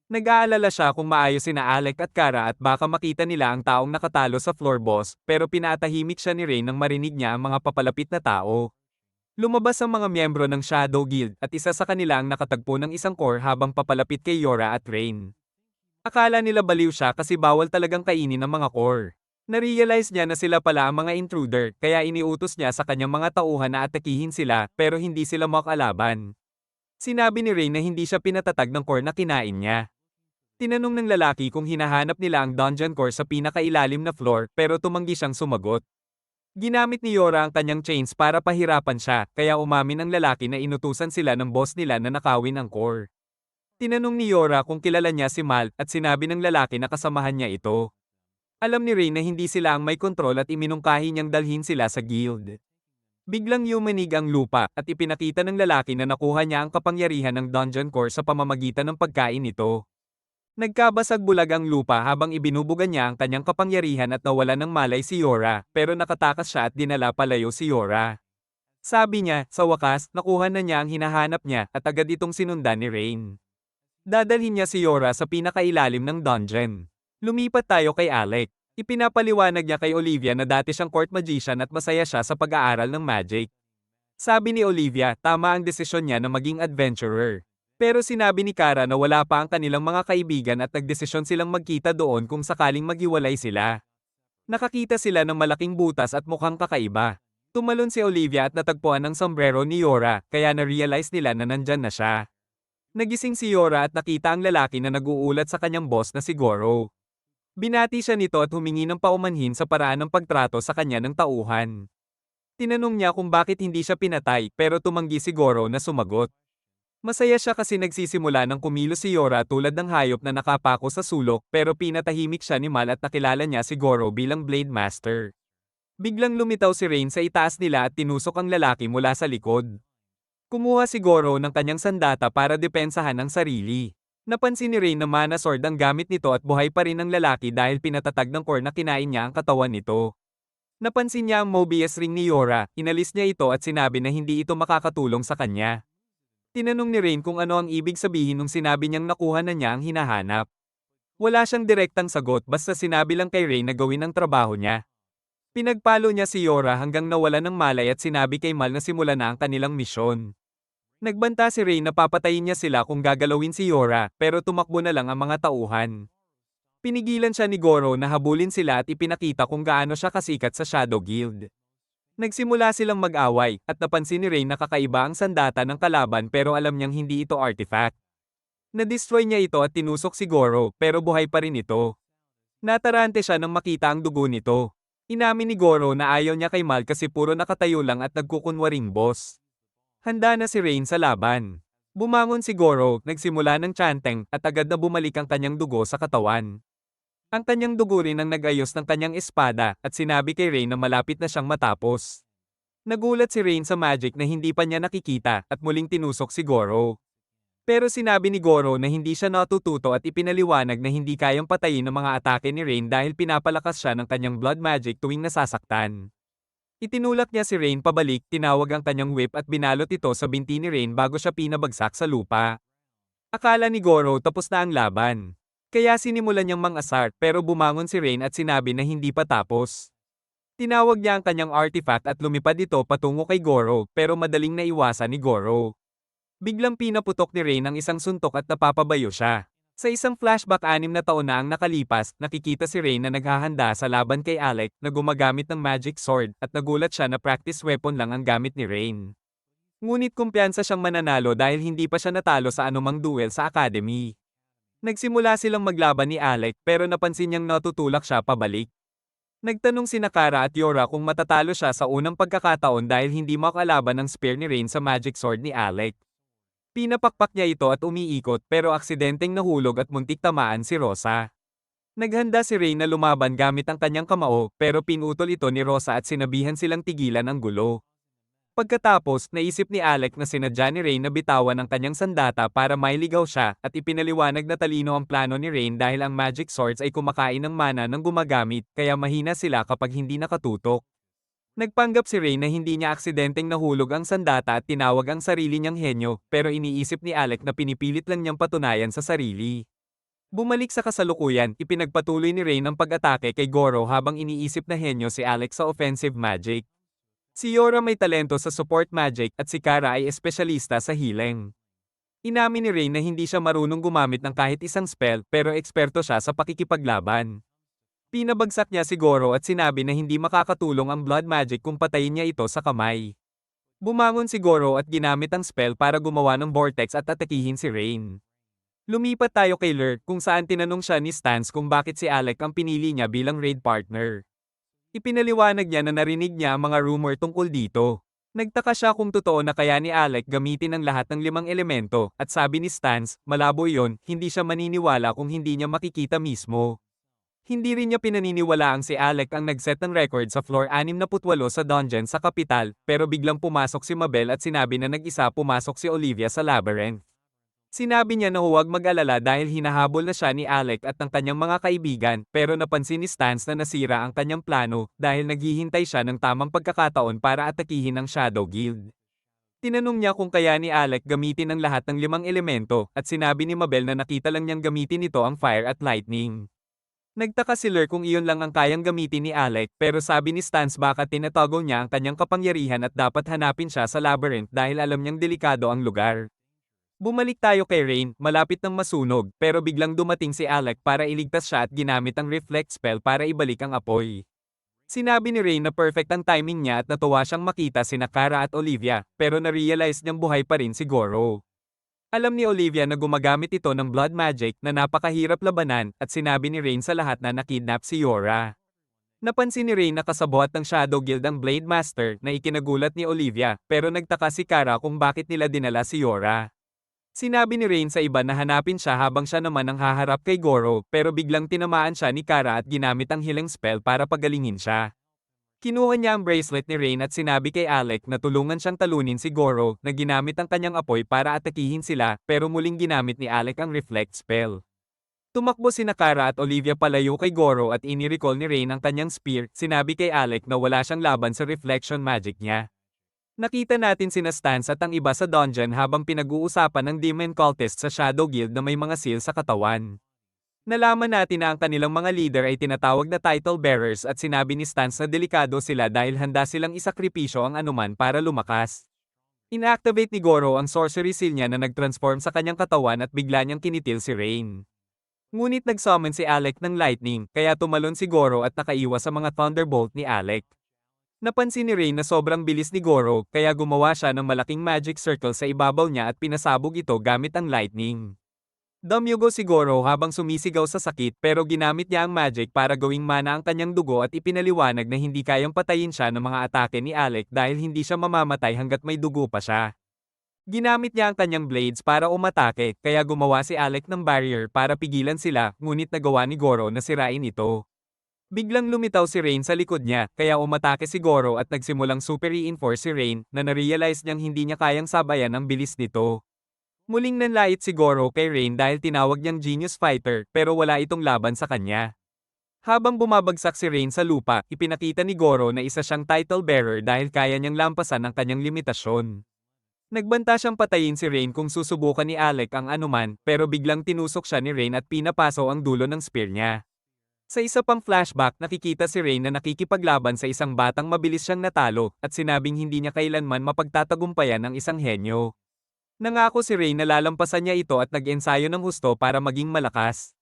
Nag-aalala siya kung maayos sina Alec at Kara at baka makita nila ang taong nakatalo sa floor boss, pero pinatahimik siya ni Rain nang marinig niya ang mga papalapit na tao. Lumabas ang mga miyembro ng Shadow Guild at isa sa kanila ang nakatagpo ng isang core habang papalapit kay Yora at Rain. Akala nila baliw siya kasi bawal talagang kainin ang mga core. Narealize niya na sila pala ang mga intruder, kaya iniutos niya sa kanyang mga tauhan na atakihin sila pero hindi sila makalaban. Sinabi ni Rain na hindi siya pinatatag ng core na kinain niya. Tinanong ng lalaki kung hinahanap nila ang dungeon core sa pinakailalim na floor pero tumanggi siyang sumagot. Ginamit ni Yora ang kanyang chains para pahirapan siya, kaya umamin ang lalaki na inutusan sila ng boss nila na nakawin ang core. Tinanong ni Yora kung kilala niya si Mal at sinabi ng lalaki na kasamahan niya ito. Alam ni Rain na hindi sila ang may kontrol at iminungkahi niyang dalhin sila sa guild. Biglang yumanig ang lupa at ipinakita ng lalaki na nakuha niya ang kapangyarihan ng dungeon core sa pamamagitan ng pagkain nito. Nagkabasag bulag ang lupa habang ibinubugan niya ang kanyang kapangyarihan at nawalan ng malay si Yora, pero nakatakas siya at dinala palayo si Yora. Sabi niya, sa wakas, nakuha na niya ang hinahanap niya at agad itong sinundan ni Rain. Dadalhin niya si Yora sa pinakailalim ng dungeon. Lumipat tayo kay Alec. Ipinapaliwanag niya kay Olivia na dati siyang court magician at masaya siya sa pag-aaral ng magic. Sabi ni Olivia, tama ang desisyon niya na maging adventurer. Pero sinabi ni Kara na wala pa ang kanilang mga kaibigan at nagdesisyon silang magkita doon kung sakaling maghiwalay sila. Nakakita sila ng malaking butas at mukhang kakaiba. Tumalon si Olivia at natagpuan ang sombrero ni Yora, kaya na-realize nila na nandyan na siya. Nagising si Yora at nakita ang lalaki na nag-uulat sa kanyang boss na si Goro. Binati siya nito at humingi ng paumanhin sa paraan ng pagtrato sa kanya ng tauhan. Tinanong niya kung bakit hindi siya pinatay, pero tumanggi si Goro na sumagot. Masaya siya kasi nagsisimula ng kumilos si Yora tulad ng hayop na nakapako sa sulok, pero pinatahimik siya ni Mal at nakilala niya si Goro bilang Blade Master. Biglang lumitaw si Rain sa itaas nila at tinusok ang lalaki mula sa likod. Kumuha si Goro ng kanyang sandata para depensahan ang sarili. Napansin ni Rain na mana sword ang gamit nito at buhay pa rin ang lalaki dahil pinatatag ng core na kinain niya ang katawan nito. Napansin niya ang Mobius ring ni Yora, inalis niya ito at sinabi na hindi ito makakatulong sa kanya. Tinanong ni Rain kung ano ang ibig sabihin nung sinabi niyang nakuha na niya ang hinahanap. Wala siyang direktang sagot basta sinabi lang kay Rain na gawin ang trabaho niya. Pinagpalo niya si Yora hanggang nawala ng malay at sinabi kay Mal na simulan na ang kanilang misyon. Nagbanta si Rain na papatayin niya sila kung gagalawin si Yora, pero tumakbo na lang ang mga tauhan. Pinigilan siya ni Goro na habulin sila at ipinakita kung gaano siya kasikat sa Shadow Guild. Nagsimula silang mag-away, at napansin ni Rain na kakaiba ang sandata ng kalaban pero alam niyang hindi ito artifact. Na-destroy niya ito at tinusok si Goro, pero buhay pa rin ito. Natarante siya nang makita ang dugo nito. Inamin ni Goro na ayaw niya kay Mal kasi puro nakatayo lang at nagkukunwaring boss. Handa na si Rain sa laban. Bumangon si Goro, nagsimula ng chanting, at agad na bumalik ang kanyang dugo sa katawan. Ang kanyang dugo rin ang nag-ayos ng kanyang espada, at sinabi kay Rain na malapit na siyang matapos. Nagulat si Rain sa magic na hindi pa niya nakikita, at muling tinusok si Goro. Pero sinabi ni Goro na hindi siya natututo at ipinaliwanag na hindi kayang patayin ang mga atake ni Rain dahil pinapalakas siya ng kanyang blood magic tuwing nasasaktan. Itinulak niya si Rain pabalik, tinawag ang kanyang whip at binalot ito sa binti ni Rain bago siya pinabagsak sa lupa. Akala ni Goro tapos na ang laban. Kaya sinimulan niyang mang-asar pero bumangon si Rain at sinabi na hindi pa tapos. Tinawag niya ang kanyang artifact at lumipad ito patungo kay Goro pero madaling naiwasan ni Goro. Biglang pinaputok ni Rain ang isang suntok at napapabayo siya. Sa isang flashback 6 na taon na ang nakalipas, nakikita si Rain na naghahanda sa laban kay Alec na gumagamit ng magic sword at nagulat siya na practice weapon lang ang gamit ni Rain. Ngunit kumpiyansa siyang mananalo dahil hindi pa siya natalo sa anumang duel sa academy. Nagsimula silang maglaban ni Alec pero napansin niyang natutulak siya pabalik. Nagtanong si Nakara at Yora kung matatalo siya sa unang pagkakataon dahil hindi makalaban ang spear ni Rain sa magic sword ni Alec. Pinapakpak niya ito at umiikot pero aksidenteng nahulog at muntik tamaan si Rosa. Naghanda si Rain na lumaban gamit ang kanyang kamao pero pinutol ito ni Rosa at sinabihan silang tigilan ang gulo. Pagkatapos, naisip ni Alec na sinadya ni Rain na bitawan ang kanyang sandata para mailigaw siya at ipinaliwanag na talino ang plano ni Rain dahil ang magic swords ay kumakain ng mana ng gumagamit kaya mahina sila kapag hindi nakatutok. Nagpanggap si Rain na hindi niya aksidenteng nahulog ang sandata at tinawag ang sarili niyang henyo, pero iniisip ni Alec na pinipilit lang niyang patunayan sa sarili. Bumalik sa kasalukuyan, ipinagpatuloy ni Rain ang pag-atake kay Goro habang iniisip na henyo si Alec sa offensive magic. Si Yora may talento sa support magic at si Kara ay espesyalista sa healing. Inamin ni Rain na hindi siya marunong gumamit ng kahit isang spell pero eksperto siya sa pakikipaglaban. Pinabagsak niya si Goro at sinabi na hindi makakatulong ang blood magic kung patayin niya ito sa kamay. Bumangon si Goro at ginamit ang spell para gumawa ng vortex at atakihin si Rain. Lumipat tayo kay Lurk kung saan tinanong siya ni Stans kung bakit si Alec ang pinili niya bilang raid partner. Ipinaliwanag niya na narinig niya ang mga rumor tungkol dito. Nagtaka siya kung totoo na kaya ni Alec gamitin ang lahat ng 5 elemento at sabi ni Stans, malabo yon, hindi siya maniniwala kung hindi niya makikita mismo. Hindi rin niya pinaniniwalaang si Alec ang nag-set ng record sa floor 68 sa dungeon sa kapital, pero biglang pumasok si Mabel at sinabi na nag-isa pumasok si Olivia sa labyrinth. Sinabi niya na huwag mag-alala dahil hinahabol na siya ni Alec at ng kanyang mga kaibigan, pero napansin ni Stans na nasira ang kanyang plano dahil naghihintay siya ng tamang pagkakataon para atakihin ang Shadow Guild. Tinanong niya kung kaya ni Alec gamitin ang lahat ng 5 elemento at sinabi ni Mabel na nakita lang niyang gamitin ito ang fire at lightning. Nagtaka si Lurk kung iyon lang ang kayang gamitin ni Alec pero sabi ni Stans baka tinatoggle niya ang kanyang kapangyarihan at dapat hanapin siya sa labyrinth dahil alam niyang delikado ang lugar. Bumalik tayo kay Rain, malapit nang masunog pero biglang dumating si Alec para iligtas siya at ginamit ang reflect spell para ibalik ang apoy. Sinabi ni Rain na perfect ang timing niya at natuwa siyang makita sina Kara at Olivia pero na-realize niyang buhay pa rin si Goro. Alam ni Olivia na gumagamit ito ng blood magic na napakahirap labanan at sinabi ni Rain sa lahat na nakidnap si Yora. Napansin ni Rain na kasabuhat ng Shadow Guild ang Blade Master na ikinagulat ni Olivia pero nagtaka si Kara kung bakit nila dinala si Yora. Sinabi ni Rain sa iba na hanapin siya habang siya naman ang haharap kay Goro pero biglang tinamaan siya ni Kara at ginamit ang healing spell para pagalingin siya. Kinuha niya ang bracelet ni Rain at sinabi kay Alec na tulungan siyang talunin si Goro na ginamit ang kanyang apoy para atakihin sila pero muling ginamit ni Alec ang reflect spell. Tumakbo sina Kara at Olivia palayo kay Goro at inirecall ni Rain ang kanyang spear, sinabi kay Alec na wala siyang laban sa reflection magic niya. Nakita natin sina Stans at ang iba sa dungeon habang pinag-uusapan ng Demon Cultist sa Shadow Guild na may mga seal sa katawan. Nalaman natin na ang kanilang mga leader ay tinatawag na title bearers at sinabi ni Stans na delikado sila dahil handa silang isakripisyo ang anuman para lumakas. Inactivate ni Goro ang sorcery seal niya na nag-transform sa kanyang katawan at bigla niyang kinitil si Rain. Ngunit nag-summon si Alec ng lightning, kaya tumalon si Goro at nakaiwas sa mga thunderbolt ni Alec. Napansin ni Rain na sobrang bilis ni Goro, kaya gumawa siya ng malaking magic circle sa ibabaw niya at pinasabog ito gamit ang lightning. Dumyugo si Goro habang sumisigaw sa sakit pero ginamit niya ang magic para gawing mana ang kanyang dugo at ipinaliwanag na hindi kayang patayin siya ng mga atake ni Alec dahil hindi siya mamamatay hanggat may dugo pa siya. Ginamit niya ang kanyang blades para umatake, kaya gumawa si Alec ng barrier para pigilan sila, ngunit nagawa ni Goro na sirain ito. Biglang lumitaw si Rain sa likod niya, kaya umatake si Goro at nagsimulang super reinforce si Rain na narealize niyang hindi niya kayang sabayan ang bilis nito. Muling nanlait si Goro kay Rain dahil tinawag niyang genius fighter pero wala itong laban sa kanya. Habang bumabagsak si Rain sa lupa, ipinakita ni Goro na isa siyang title bearer dahil kaya niyang lampasan ang kanyang limitasyon. Nagbanta siyang patayin si Rain kung susubukan ni Alec ang anuman pero biglang tinusok siya ni Rain at pinapaso ang dulo ng spear niya. Sa isa pang flashback nakikita si Rain na nakikipaglaban sa isang batang mabilis siyang natalo at sinabing hindi niya kailanman mapagtatagumpayan ang isang henyo. Nangako si Rain na lalampasan niya ito at nag-ensayo ng husto para maging malakas.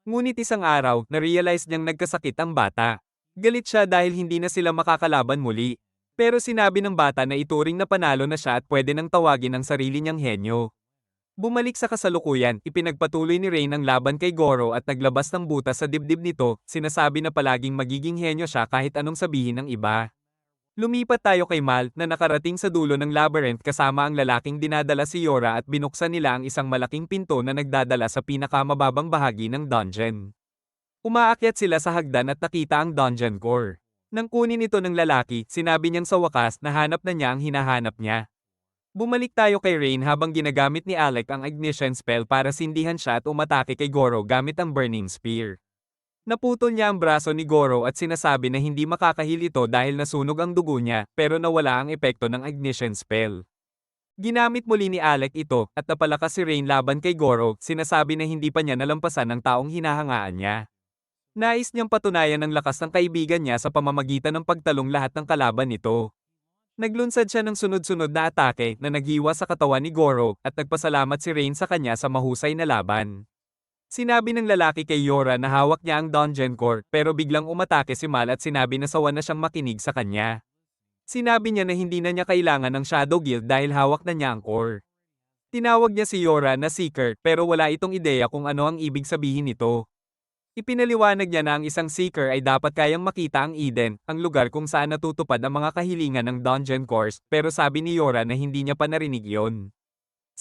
Ngunit isang araw, na-realize niyang nagkasakit ang bata. Galit siya dahil hindi na sila makakalaban muli. Pero sinabi ng bata na ituring na panalo na siya at pwede nang tawagin ang sarili niyang henyo. Bumalik sa kasalukuyan, ipinagpatuloy ni Rain ang laban kay Goro at naglabas ng butas sa dibdib nito, sinasabi na palaging magiging henyo siya kahit anong sabihin ng iba. Lumipat tayo kay Mal na nakarating sa dulo ng labyrinth kasama ang lalaking dinadala si Yora at binuksan nila ang isang malaking pinto na nagdadala sa pinakamababang bahagi ng dungeon. Umaakyat sila sa hagdan at nakita ang dungeon core. Nang kunin ito ng lalaki, sinabi niyang sa wakas na hanap na niya ang hinahanap niya. Bumalik tayo kay Rain habang ginagamit ni Alec ang ignition spell para sindihan siya at umatake kay Goro gamit ang burning spear. Naputol niya ang braso ni Goro at sinasabi na hindi makakahil ito dahil nasunog ang dugo niya pero nawala ang epekto ng ignition spell. Ginamit muli ni Alec ito at napalakas si Rain laban kay Goro, sinasabi na hindi pa niya nalampasan ang taong hinahangaan niya. Nais niyang patunayan ang lakas ng kaibigan niya sa pamamagitan ng pagtalong lahat ng kalaban nito. Naglunsad siya ng sunod-sunod na atake na naghiwa sa katawan ni Goro at nagpasalamat si Rain sa kanya sa mahusay na laban. Sinabi ng lalaki kay Yora na hawak niya ang dungeon core pero biglang umatake si Mal at sinabi na sawa na siyang makinig sa kanya. Sinabi niya na hindi na niya kailangan ng Shadow Guild dahil hawak na niya ang core. Tinawag niya si Yora na Seeker pero wala itong ideya kung ano ang ibig sabihin nito. Ipinaliwanag niya na ang isang Seeker ay dapat kayang makita ang Eden, ang lugar kung saan natutupad ang mga kahilingan ng dungeon cores, pero sabi ni Yora na hindi niya pa narinig yon.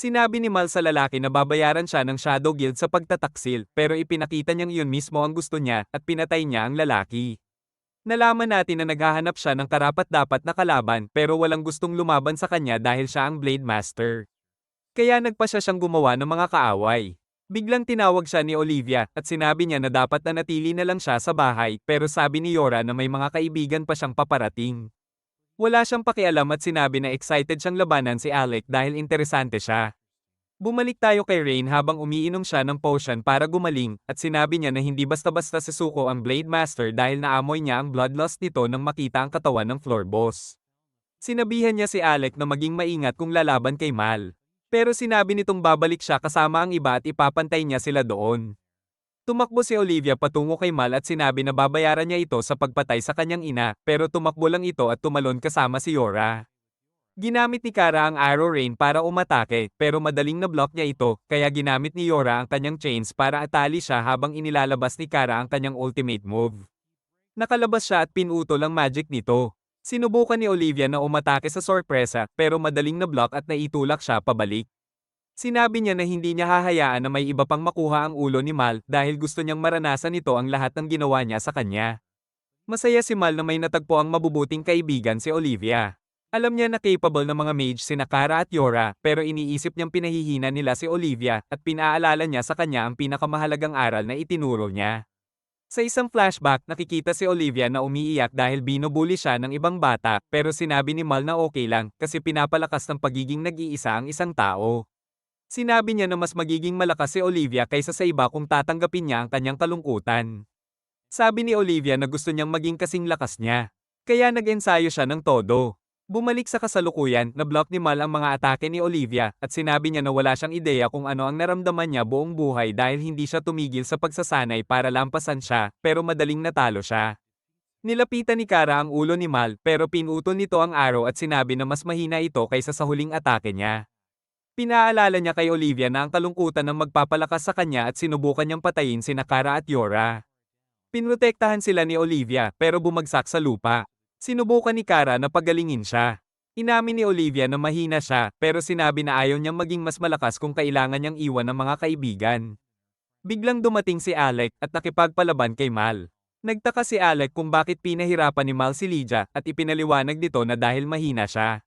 Sinabi ni Mal sa lalaki na babayaran siya ng Shadow Guild sa pagtataksil pero ipinakita niyang iyon mismo ang gusto niya at pinatay niya ang lalaki. Nalaman natin na naghahanap siya ng karapat-dapat na kalaban pero walang gustong lumaban sa kanya dahil siya ang Blade Master. Kaya nagpa siya siyang gumawa ng mga kaaway. Biglang tinawag siya ni Olivia at sinabi niya na dapat nanatili na lang siya sa bahay pero sabi ni Yora na may mga kaibigan pa siyang paparating. Wala siyang pakialam at sinabi na excited siyang labanan si Alec dahil interesante siya. Bumalik tayo kay Rain habang umiinom siya ng potion para gumaling at sinabi niya na hindi basta-basta susuko ang Blade Master dahil naamoy niya ang bloodlust nito nang makita ang katawan ng floor boss. Sinabihan niya si Alec na maging maingat kung lalaban kay Mal. Pero sinabi nitong babalik siya kasama ang iba at ipapantay niya sila doon. Tumakbo si Olivia patungo kay Mal at sinabi na babayaran niya ito sa pagpatay sa kanyang ina, pero tumakbo lang ito at tumalon kasama si Yora. Ginamit ni Kara ang Arrow Rain para umatake, pero madaling na-block niya ito, kaya ginamit ni Yora ang kanyang chains para atali siya habang inilalabas ni Kara ang kanyang ultimate move. Nakalabas siya at pinutol ang magic nito. Sinubukan ni Olivia na umatake sa sorpresa, pero madaling na-block at naitulak siya pabalik. Sinabi niya na hindi niya hahayaan na may iba pang makuha ang ulo ni Mal dahil gusto niyang maranasan ito ang lahat ng ginawa niya sa kanya. Masaya si Mal na may natagpo ang mabubuting kaibigan si Olivia. Alam niya na capable ng mga mage sina Kara at Yora, pero iniisip niyang pinahihina nila si Olivia at pinaalala niya sa kanya ang pinakamahalagang aral na itinuro niya. Sa isang flashback, nakikita si Olivia na umiiyak dahil binubuli siya ng ibang bata, pero sinabi ni Mal na okay lang kasi pinapalakas ng pagiging nag-iisa ang isang tao. Sinabi niya na mas magiging malakas si Olivia kaysa sa iba kung tatanggapin niya ang kanyang kalungkutan. Sabi ni Olivia na gusto niyang maging kasing lakas niya. Kaya nag-ensayo siya ng todo. Bumalik sa kasalukuyan, na-block ni Mal ang mga atake ni Olivia at sinabi niya na wala siyang ideya kung ano ang naramdaman niya buong buhay dahil hindi siya tumigil sa pagsasanay para lampasan siya, pero madaling natalo siya. Nilapitan ni Kara ang ulo ni Mal pero pinutol nito ang arrow at sinabi na mas mahina ito kaysa sa huling atake niya. Pinaalala niya kay Olivia na ang kalungkutan ng magpapalakas sa kanya at sinubukan niyang patayin sina Kara at Yora. Pinrotektahan sila ni Olivia pero bumagsak sa lupa. Sinubukan ni Kara na pagalingin siya. Inamin ni Olivia na mahina siya pero sinabi na ayaw niyang maging mas malakas kung kailangan niyang iwan ng mga kaibigan. Biglang dumating si Alec at nakipagpalaban kay Mal. Nagtaka si Alec kung bakit pinahirapan ni Mal si Lydia at ipinaliwanag nito na dahil mahina siya.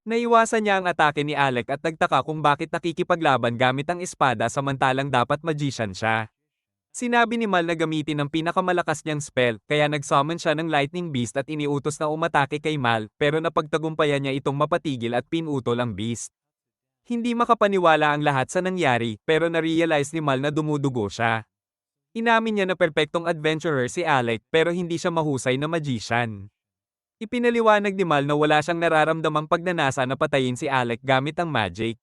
Naiwasan niya ang atake ni Alec at nagtaka kung bakit nakikipaglaban gamit ang espada samantalang dapat magician siya. Sinabi ni Mal na gamitin ang pinakamalakas niyang spell, kaya nag-summon siya ng Lightning Beast at iniutos na umatake kay Mal, pero napagtagumpayan niya itong mapatigil at pinutol ang beast. Hindi makapaniwala ang lahat sa nangyari, pero na-realize ni Mal na dumudugo siya. Inamin niya na perpektong adventurer si Alec, pero hindi siya mahusay na magician. Ipinaliwanag ni Mal na wala siyang nararamdamang pagnanasa na patayin si Alec gamit ang magic.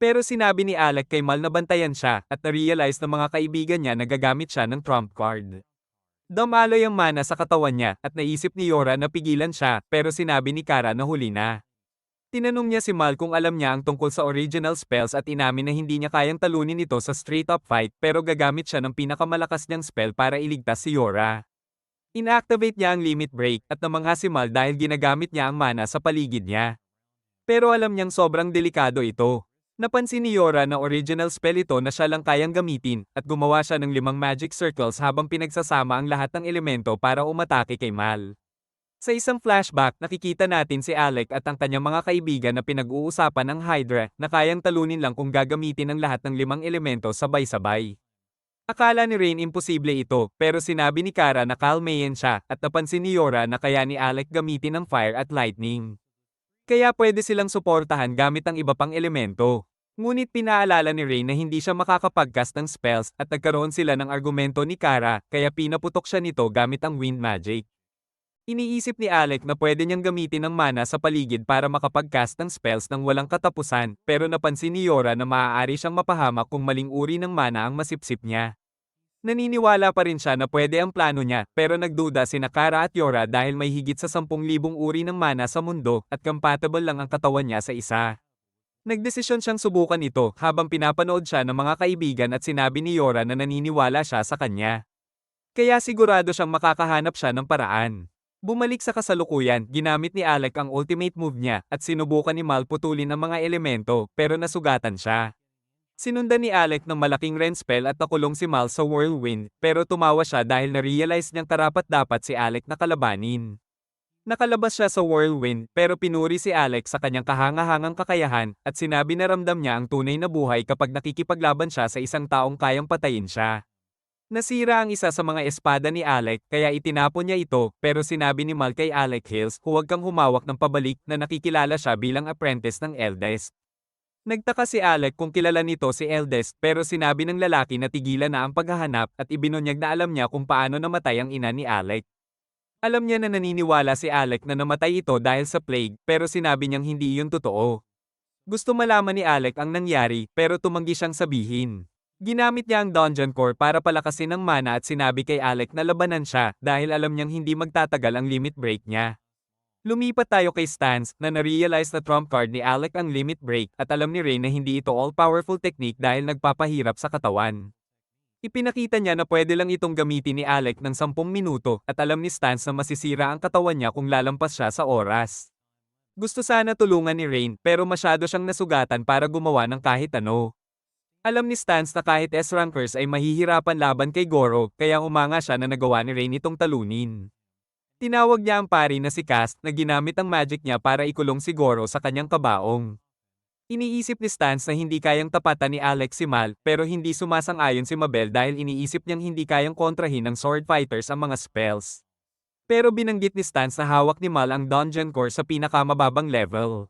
Pero sinabi ni Alec kay Mal na bantayan siya at na-realize ng mga kaibigan niya na gagamit siya ng trump card. Dumaloy ang mana sa katawan niya at naisip ni Yora na pigilan siya pero sinabi ni Kara na huli na. Tinanong niya si Mal kung alam niya ang tungkol sa original spells at inamin na hindi niya kayang talunin ito sa straight-up fight pero gagamit siya ng pinakamalakas niyang spell para iligtas si Yora. Inactivate niya ang limit break at namangha si Mal dahil ginagamit niya ang mana sa paligid niya. Pero alam niyang sobrang delikado ito. Napansin ni Yora na original spell ito na siya lang kayang gamitin at gumawa siya ng 5 magic circles habang pinagsasama ang lahat ng elemento para umatake kay Mal. Sa isang flashback, nakikita natin si Alec at ang kanyang mga kaibigan na pinag-uusapan ng Hydra na kayang talunin lang kung gagamitin ang lahat ng 5 elemento sabay-sabay. Akala ni Rain imposible ito, pero sinabi ni Kara na kalmayan siya at napansin ni Yora na kaya ni Alec gamitin ang fire at lightning. Kaya pwede silang suportahan gamit ang iba pang elemento. Ngunit pinaalala ni Rain na hindi siya makakapag-cast ng spells at nagkaroon sila ng argumento ni Kara kaya pinaputok siya nito gamit ang wind magic. Iniisip ni Alec na pwede niyang gamitin ang mana sa paligid para makapag-cast ng spells ng walang katapusan pero napansin ni Yora na maaari siyang mapahamak kung maling uri ng mana ang masipsip niya. Naniniwala pa rin siya na pwede ang plano niya pero nagduda sina Kara at Yora dahil may higit sa 10,000 uri ng mana sa mundo at compatible lang ang katawan niya sa isa. Nagdesisyon siyang subukan ito habang pinapanood siya ng mga kaibigan at sinabi ni Yora na naniniwala siya sa kanya. Kaya sigurado siyang makakahanap siya ng paraan. Bumalik sa kasalukuyan, ginamit ni Alec ang ultimate move niya at sinubukan ni Mal putulin ang mga elemento pero nasugatan siya. Sinundan ni Alec ng malaking rain spell at nakulong si Mal sa whirlwind, pero tumawa siya dahil na-realize niyang karapat-dapat si Alec na kalabanin. Nakalabas siya sa whirlwind, pero pinuri si Alec sa kanyang kahangahangang kakayahan, at sinabi na ramdam niya ang tunay na buhay kapag nakikipaglaban siya sa isang taong kayang patayin siya. Nasira ang isa sa mga espada ni Alec, kaya itinapon niya ito, pero sinabi ni Mal kay Alec Hills, huwag kang humawak ng pabalik na nakikilala siya bilang apprentice ng Eldest. Nagtaka si Alec kung kilala nito si Eldest pero sinabi ng lalaki na tigilan na ang paghahanap at ibinunyag na alam niya kung paano namatay ang ina ni Alec. Alam niya na naniniwala si Alec na namatay ito dahil sa plague pero sinabi niyang hindi iyon totoo. Gusto malaman ni Alec ang nangyari pero tumanggi siyang sabihin. Ginamit niya ang Dungeon Core para palakasin ang mana at sinabi kay Alec na labanan siya dahil alam niyang hindi magtatagal ang limit break niya. Lumipat tayo kay Stans na na-realize na trump card ni Alec ang limit break at alam ni Rain na hindi ito all-powerful technique dahil nagpapahirap sa katawan. Ipinakita niya na pwede lang itong gamitin ni Alec ng 10 minuto at alam ni Stans na masisira ang katawan niya kung lalampas siya sa oras. Gusto sana tulungan ni Rain pero masyado siyang nasugatan para gumawa ng kahit ano. Alam ni Stans na kahit S-rankers ay mahihirapan laban kay Goro kaya umanga siya na nagawa ni Rain itong talunin. Tinawag niya ang pari na si Cast na ginamit ang magic niya para ikulong si Goro sa kanyang kabaong. Iniisip ni Stans na hindi kayang tapatan ni Alex si Mal pero hindi sumasang-ayon si Mabel dahil iniisip niyang hindi kayang kontrahin ng sword fighters ang mga spells. Pero binanggit ni Stans na hawak ni Mal ang Dungeon Core sa pinakamababang level.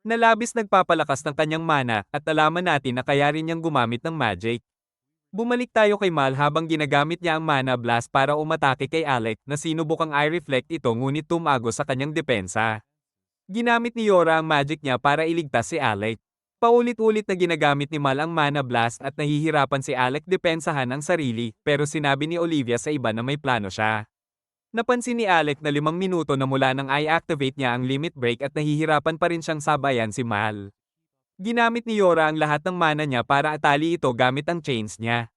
Na labis nagpapalakas ng kanyang mana at nalaman natin na kaya rin niyang gumamit ng magic. Bumalik tayo kay Mal habang ginagamit niya ang Mana Blast para umatake kay Alec na sinubukang i-reflect ito ngunit tumago sa kanyang depensa. Ginamit ni Yora ang magic niya para iligtas si Alec. Paulit-ulit na ginagamit ni Mal ang Mana Blast at nahihirapan si Alec depensahan ang sarili pero sinabi ni Olivia sa iba na may plano siya. Napansin ni Alec na 5 minuto na mula nang i-activate niya ang limit break at nahihirapan pa rin siyang sabayan si Mal. Ginamit ni Yora ang lahat ng mana niya para atali ito gamit ang chains niya.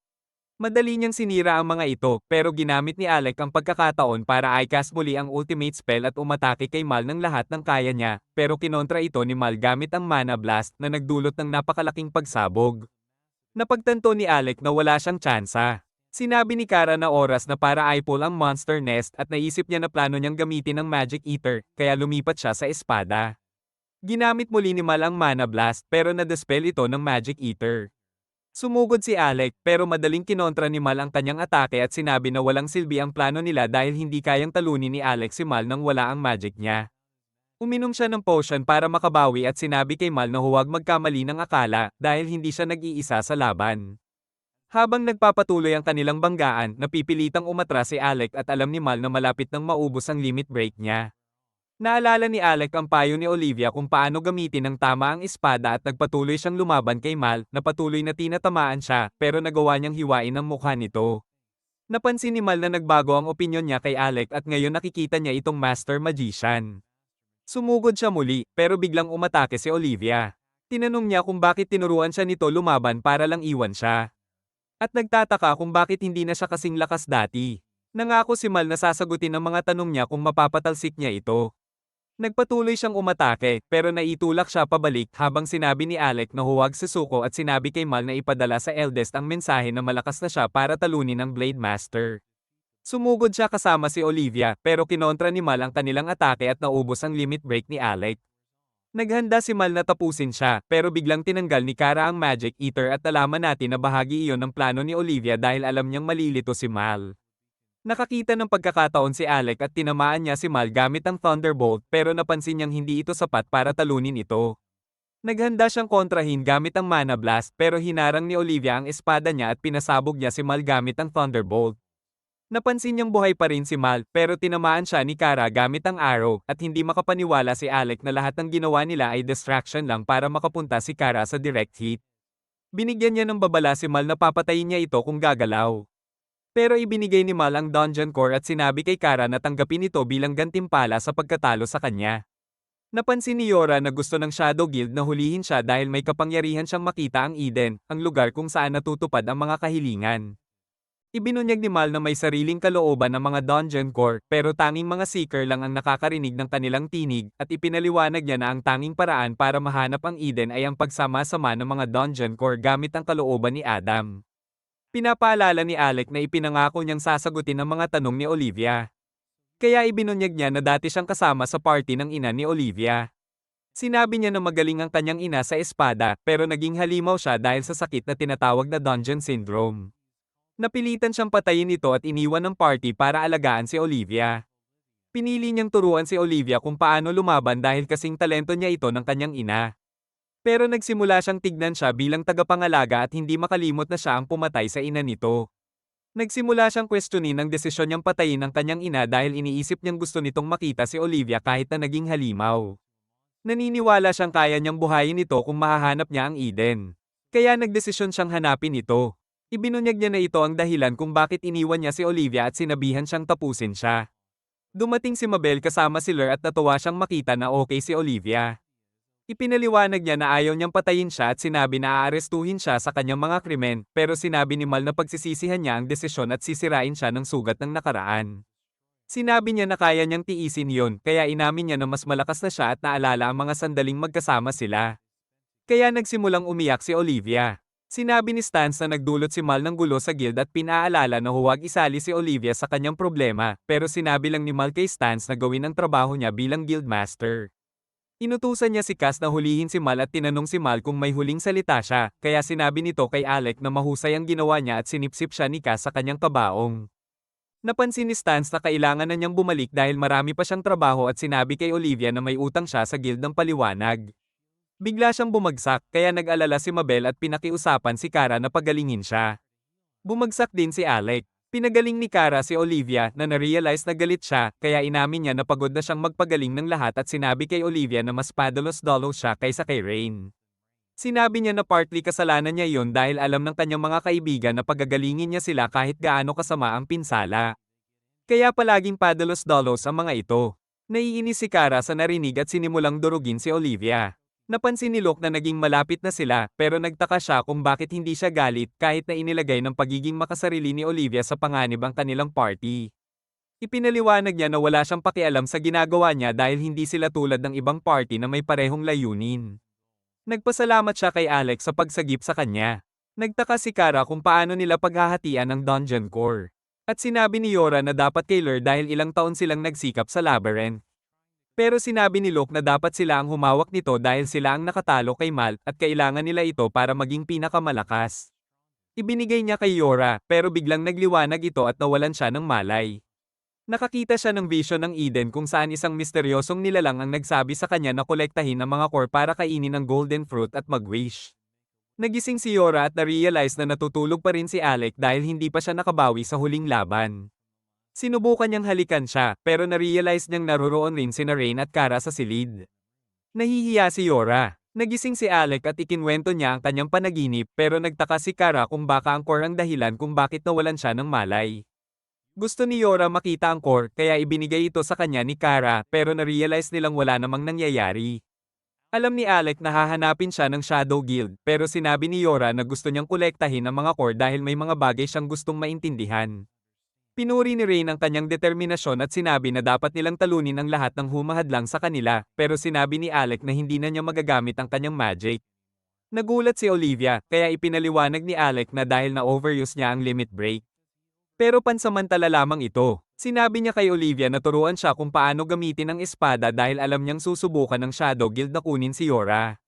Madali niyang sinira ang mga ito pero ginamit ni Alec ang pagkakataon para i-cast muli ang ultimate spell at umatake kay Mal ng lahat ng kaya niya pero kinontra ito ni Mal gamit ang Mana Blast na nagdulot ng napakalaking pagsabog. Napagtanto ni Alec na wala siyang tsansa. Sinabi ni Kara na oras na para i-pull ang Monster Nest at naisip niya na plano niyang gamitin ang Magic Eater kaya lumipat siya sa espada. Ginamit muli ni Mal ang Mana Blast pero na-dispel ito ng Magic Eater. Sumugod si Alec pero madaling kinontra ni Mal ang kanyang atake at sinabi na walang silbi ang plano nila dahil hindi kayang talunin ni Alec si Mal nang wala ang magic niya. Uminom siya ng potion para makabawi at sinabi kay Mal na huwag magkamali ng akala dahil hindi siya nag-iisa sa laban. Habang nagpapatuloy ang kanilang banggaan, napipilitang umatras si Alec at alam ni Mal na malapit nang maubos ang limit break niya. Naalala ni Alec ang payo ni Olivia kung paano gamitin ng tama ang espada at nagpatuloy siyang lumaban kay Mal na patuloy na tinatamaan siya pero nagawa niyang hiwain ang mukha nito. Napansin ni Mal na nagbago ang opinyon niya kay Alec at ngayon nakikita niya itong Master Magician. Sumugod siya muli pero biglang umatake si Olivia. Tinanong niya kung bakit tinuruan siya nito lumaban para lang iwan siya. At nagtataka kung bakit hindi na siya kasing lakas dati. Nangako si Mal na sasagutin ang mga tanong niya kung mapapatalsik niya ito. Nagpatuloy siyang umatake pero naitulak siya pabalik habang sinabi ni Alec na huwag susuko at sinabi kay Mal na ipadala sa Eldest ang mensahe na malakas na siya para talunin ang Blade Master. Sumugod siya kasama si Olivia pero kinontra ni Mal ang kanilang atake at naubos ang limit break ni Alec. Naghanda si Mal na tapusin siya pero biglang tinanggal ni Kara ang Magic Eater at nalaman natin na bahagi iyon ng plano ni Olivia dahil alam niyang malilito si Mal. Nakakita ng pagkakataon si Alec at tinamaan niya si Mal gamit ang Thunderbolt pero napansin niyang hindi ito sapat para talunin ito. Naghanda siyang kontrahin gamit ang Mana Blast pero hinarang ni Olivia ang espada niya at pinasabog niya si Mal gamit ang Thunderbolt. Napansin niyang buhay pa rin si Mal pero tinamaan siya ni Kara gamit ang arrow at hindi makapaniwala si Alec na lahat ng ginawa nila ay distraction lang para makapunta si Kara sa direct hit. Binigyan niya ng babala si Mal na papatayin niya ito kung gagalaw. Pero ibinigay ni Mal ang Dungeon Core at sinabi kay Kara na tanggapin ito bilang gantimpala sa pagkatalo sa kanya. Napansin ni Yora na gusto ng Shadow Guild na hulihin siya dahil may kapangyarihan siyang makita ang Eden, ang lugar kung saan natutupad ang mga kahilingan. Ibinunyag ni Mal na may sariling kalooban ng mga Dungeon Core pero tanging mga Seeker lang ang nakakarinig ng kanilang tinig at ipinaliwanag niya na ang tanging paraan para mahanap ang Eden ay ang pagsama-sama ng mga Dungeon Core gamit ang kalooban ni Adam. Pinapaalala ni Alec na ipinangako niyang sasagutin ang mga tanong ni Olivia. Kaya ibinunyag niya na dati siyang kasama sa party ng ina ni Olivia. Sinabi niya na magaling ang kanyang ina sa espada pero naging halimaw siya dahil sa sakit na tinatawag na Dungeon Syndrome. Napilitan siyang patayin ito at iniwan ng party para alagaan si Olivia. Pinili niyang turuan si Olivia kung paano lumaban dahil kasing talento niya ito ng kanyang ina. Pero nagsimula siyang tignan siya bilang tagapangalaga at hindi makalimot na siya ang pumatay sa ina nito. Nagsimula siyang questionin ang desisyon niyang patayin ang kanyang ina dahil iniisip niyang gusto nitong makita si Olivia kahit na naging halimaw. Naniniwala siyang kaya niyang buhayin ito kung mahahanap niya ang Eden. Kaya nagdesisyon siyang hanapin ito. Ibinunyag niya na ito ang dahilan kung bakit iniwan niya si Olivia at sinabihan siyang tapusin siya. Dumating si Mabel kasama si Lur at natuwa siyang makita na okay si Olivia. Ipinaliwanag niya na ayaw niyang patayin siya at sinabi na aarestuhin siya sa kanyang mga krimen pero sinabi ni Mal na pagsisisihan niya ang desisyon at sisirain siya ng sugat ng nakaraan. Sinabi niya na kaya niyang tiisin yon kaya inamin niya na mas malakas na siya at naalala ang mga sandaling magkasama sila. Kaya nagsimulang umiyak si Olivia. Sinabi ni Stans na nagdulot si Mal ng gulo sa guild at pinaalala na huwag isali si Olivia sa kanyang problema, pero sinabi lang ni Mal kay Stans na gawin ang trabaho niya bilang guild master. Inutusan niya si Cass na hulihin si Mal at tinanong si Mal kung may huling salita siya, kaya sinabi nito kay Alec na mahusay ang ginawa niya at sinipsip siya ni Cass sa kanyang kabaong. Napansin ni Stans na kailangan na niyang bumalik dahil marami pa siyang trabaho at sinabi kay Olivia na may utang siya sa guild ng paliwanag. Bigla siyang bumagsak kaya nag-alala si Mabel at pinakiusapan si Kara na pagalingin siya. Bumagsak din si Alec. Pinagaling ni Kara si Olivia na na-realize na galit siya kaya inamin niya na pagod na siyang magpagaling ng lahat at sinabi kay Olivia na mas padalos-dalos siya kaysa kay Rain. Sinabi niya na partly kasalanan niya yon dahil alam ng kanyang mga kaibigan na pagagalingin niya sila kahit gaano kasama ang pinsala. Kaya palaging padalos-dalos ang mga ito. Naiinis si Kara sa narinig at sinimulang durugin si Olivia. Napansin ni Luke na naging malapit na sila pero nagtaka siya kung bakit hindi siya galit kahit na inilagay ng pagiging makasarili ni Olivia sa panganib ang kanilang party. Ipinaliwanag niya na wala siyang pakialam sa ginagawa niya dahil hindi sila tulad ng ibang party na may parehong layunin. Nagpasalamat siya kay Alex sa pagsagip sa kanya. Nagtaka si Kara kung paano nila paghahatian ang dungeon core. At sinabi ni Yora na dapat kay Lur dahil ilang taon silang nagsikap sa labyrinth. Pero sinabi ni Luke na dapat sila ang humawak nito dahil sila ang nakatalo kay Mal at kailangan nila ito para maging pinakamalakas. Ibinigay niya kay Yora pero biglang nagliwanag ito at nawalan siya ng malay. Nakakita siya ng vision ng Eden kung saan isang misteryosong nilalang ang nagsabi sa kanya na kolektahin ang mga core para kainin ang golden fruit at mag-wish. Nagising si Yora at na-realize na natutulog pa rin si Alec dahil hindi pa siya nakabawi sa huling laban. Sinubukan niyang halikan siya, pero na-realize niyang naroroon rin sina Rain at Kara sa silid. Nahihiya si Yora. Nagising si Alec at ikinwento niya ang kanyang panaginip pero nagtaka si Kara kung baka ang core ang dahilan kung bakit nawalan siya ng malay. Gusto ni Yora makita ang core kaya ibinigay ito sa kanya ni Kara pero na-realize nilang wala namang nangyayari. Alam ni Alec na hahanapin siya ng Shadow Guild pero sinabi ni Yora na gusto niyang kolektahin ang mga core dahil may mga bagay siyang gustong maintindihan. Pinuri ni Rain ang kanyang determinasyon at sinabi na dapat nilang talunin ang lahat ng humahadlang sa kanila, pero sinabi ni Alec na hindi na niya magagamit ang kanyang magic. Nagulat si Olivia, kaya ipinaliwanag ni Alec na dahil na-overuse niya ang limit break. Pero pansamantala lamang ito. Sinabi niya kay Olivia na turuan siya kung paano gamitin ang espada dahil alam niyang susubukan ng Shadow Guild na kunin si Yora.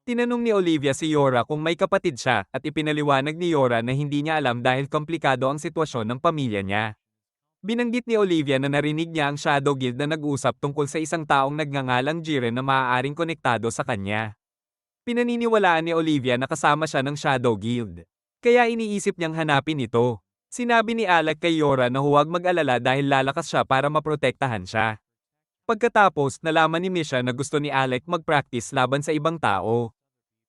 Tinanong ni Olivia si Yora kung may kapatid siya at ipinaliwanag ni Yora na hindi niya alam dahil komplikado ang sitwasyon ng pamilya niya. Binanggit ni Olivia na narinig niya ang Shadow Guild na nag-usap tungkol sa isang taong nagngangalang Jiren na maaaring konektado sa kanya. Pinaniniwalaan ni Olivia na kasama siya ng Shadow Guild. Kaya iniisip niyang hanapin ito. Sinabi ni Alec kay Yora na huwag mag-alala dahil lalakas siya para maprotektahan siya. Pagkatapos, nalaman ni Misha na gusto ni Alec mag-practice laban sa ibang tao.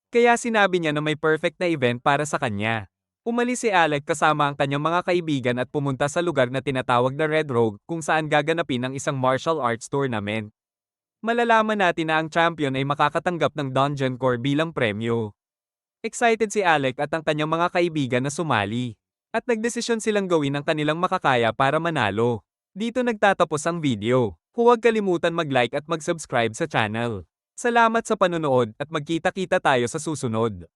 Kaya sinabi niya na may perfect na event para sa kanya. Umalis si Alec kasama ang kanyang mga kaibigan at pumunta sa lugar na tinatawag na Red Rogue kung saan gaganapin ang isang martial arts tournament. Malalaman natin na ang champion ay makakatanggap ng Dungeon Core bilang premyo. Excited si Alec at ang kanyang mga kaibigan na sumali. At nagdesisyon silang gawin ang kanilang makakaya para manalo. Dito nagtatapos ang video. Huwag kalimutan mag-like at mag-subscribe sa channel. Salamat sa panonood at magkita-kita tayo sa susunod.